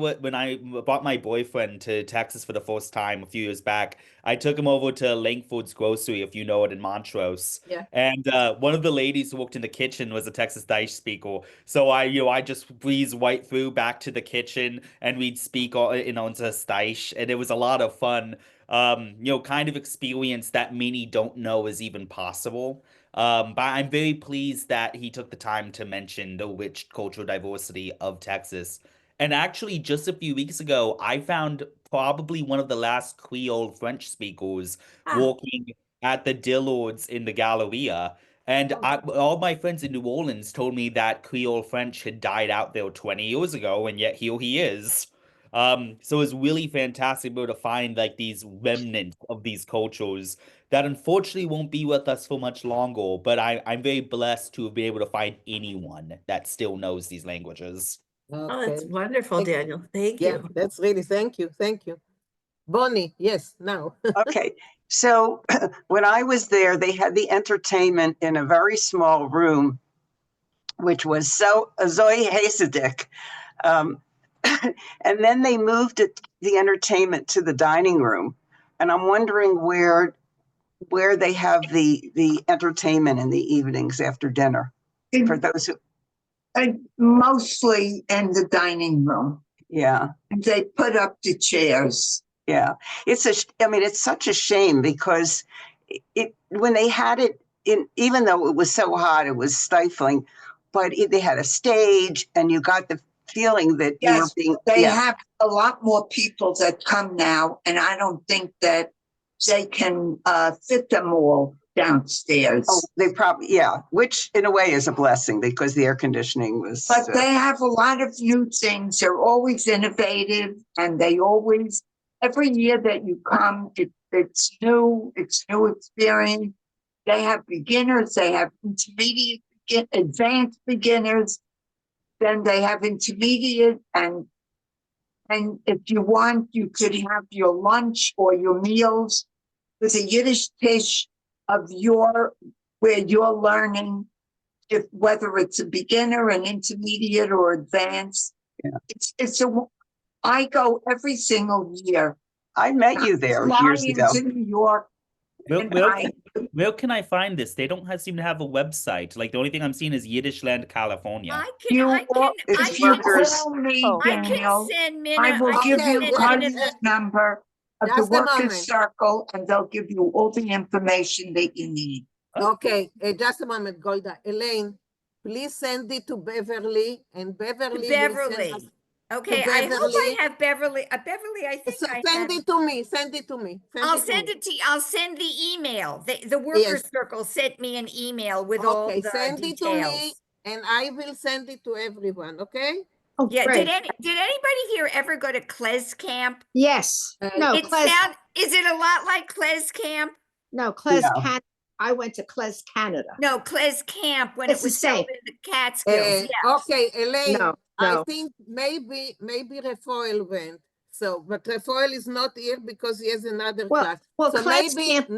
brought my boyfriend to Texas for the first time a few years back, I took him over to Langford's Grocery, if you know it, in Montrose. Yeah. And one of the ladies who worked in the kitchen was a Texas Deutsch speaker. So I just breezed right through back to the kitchen, and we'd speak into Deutsch, and it was a lot of fun. Kind of experience that many don't know is even possible. But I'm very pleased that he took the time to mention the rich cultural diversity of Texas. And actually, just a few weeks ago, I found probably one of the last Creole French speakers walking at the Dillards in the Galleria. And all my friends in New Orleans told me that Creole French had died out there 20 years ago, and yet here he is. So it's really fantastic to be able to find like these remnants of these cultures that unfortunately won't be with us for much longer. But I'm very blessed to be able to find anyone that still knows these languages. Oh, that's Okay. wonderful, Daniel. Thank Yeah, you. that's really, thank you. Thank you. Bonnie, yes, now. Okay, so when I was there, they had the entertainment in a very small room, which was so Zoe Hasedik. And then they moved the entertainment to the dining room. And I'm wondering where they have the entertainment in the evenings after dinner for those who. Mostly in the dining room. Yeah. They put up the chairs. Yeah. It's such a shame because when they had it in, even though it was so hot, it was stifling, but they had a stage and you got the feeling that you were being. They have a lot more people that come now, and I don't think that they can fit them all downstairs. Oh, they probably, which in a way is a blessing because the air conditioning was. But they have a lot of new things. They're always innovative, and they always, every year that you come, it's new experience. They have beginners, they have intermediate, advanced beginners, then they have intermediate, and if you want, you could have your lunch or your meals with a Yiddish dish of where you're learning, whether it's a beginner, an intermediate, or advanced. I go every single year. I met you there years ago. Fly into New York. Where can I find this? They don't seem to have a website. Like the only thing I'm seeing is Yiddishland, California. I can Call me, Daniel. send Minna. I will give you send Connie's number of the Just a Workers' moment. Circle, and they'll give you all the information that you need. Okay, just a moment, Golda. Elaine, please send it to Beverly, and Beverly will send us. Okay, I hope I have Beverly. Beverly, I think I Send it to me. Send it to me. I'll send it to you. I'll send the email. The Workers' Circle sent me an email with all the send details. it to me, and I will send it to everyone. Okay? Oh, Yeah. great. Did anybody here ever go to Kles Camp? Yes. No, Is it a lot like Kles Camp? No, Kles Canada. I went to Kles Canada. No, Kles Camp when It's it was the held same. in the Catskills. Yes. Okay, Elaine. No, I no. think maybe Rafael went. So, but Rafael is not here because he has another class. Well, so Kles maybe Camp.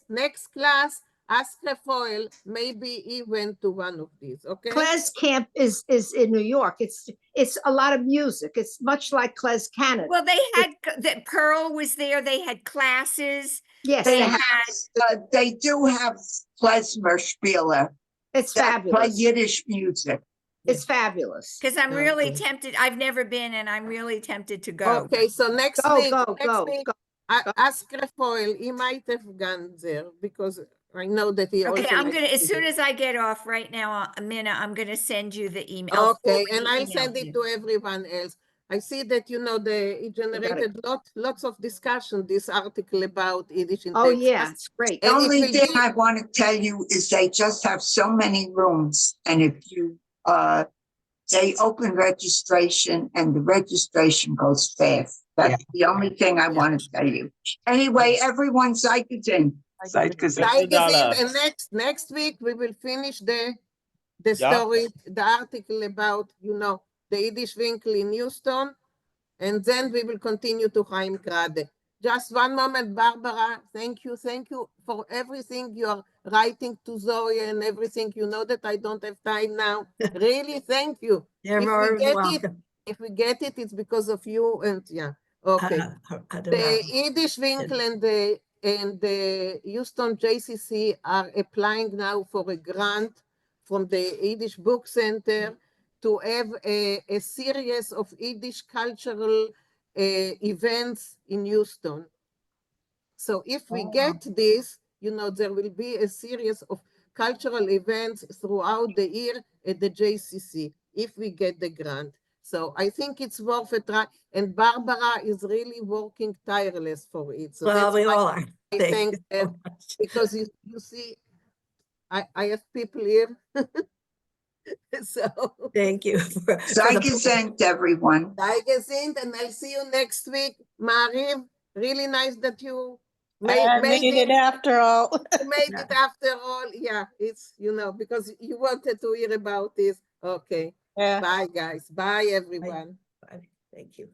next class, ask Rafael. Maybe he went to one of these. Okay. Kles Camp is in New York. It's a lot of music. It's much like Kles Canada. Well, they had that Pearl was there. They had classes. Yes, they do have klezmer spieler. It's that fabulous. Play Yiddish music. It's fabulous. Because I'm really tempted. I've never been, and I'm really tempted to go. Okay, so next week, go. Ask Rafael. He might have gone there because I know that he also. Okay, I'm gonna, as to soon do. as I get off right now, Minna, I'm gonna send you the email. Okay, and I'll send it to everyone else. I see that it generated lots of discussion, this article about Yiddish in Texas. Yeah, it's great. The only thing I want to tell you is they just have so many rooms, and if you they open registration and the registration goes fast. That's the only thing I want to tell you. Anyway, everyone, Zeitgesehen. And next week we will finish the story, the article about the Yiddish Vinkl in Houston, and then we will continue to Chaim Grade. Just one moment, Barbara. Thank you for everything you are writing to Zoe and everything. You know that I don't have time now. Really, thank you. If we get it, it's because of you. And okay. The Yiddish Vinkl and the Houston JCC are applying now for a grant from the Yiddish Book Center to have a series of Yiddish cultural events in Houston. So if we get this, there will be a series of cultural events throughout the year at the JCC, if we get the grant. So I think it's worth a try. And Barbara is really working tireless for it. So well, we all are. I thank her because you see, I have people here. So thank you. Zeitgesehen, everyone. Zeitgesehen, and I'll see you next week. Mariv, really nice that you made it after all. Made it after all. Yeah, it's, because you wanted to hear about this. Okay. Yeah. Bye, guys. Bye, everyone. Bye. Thank you.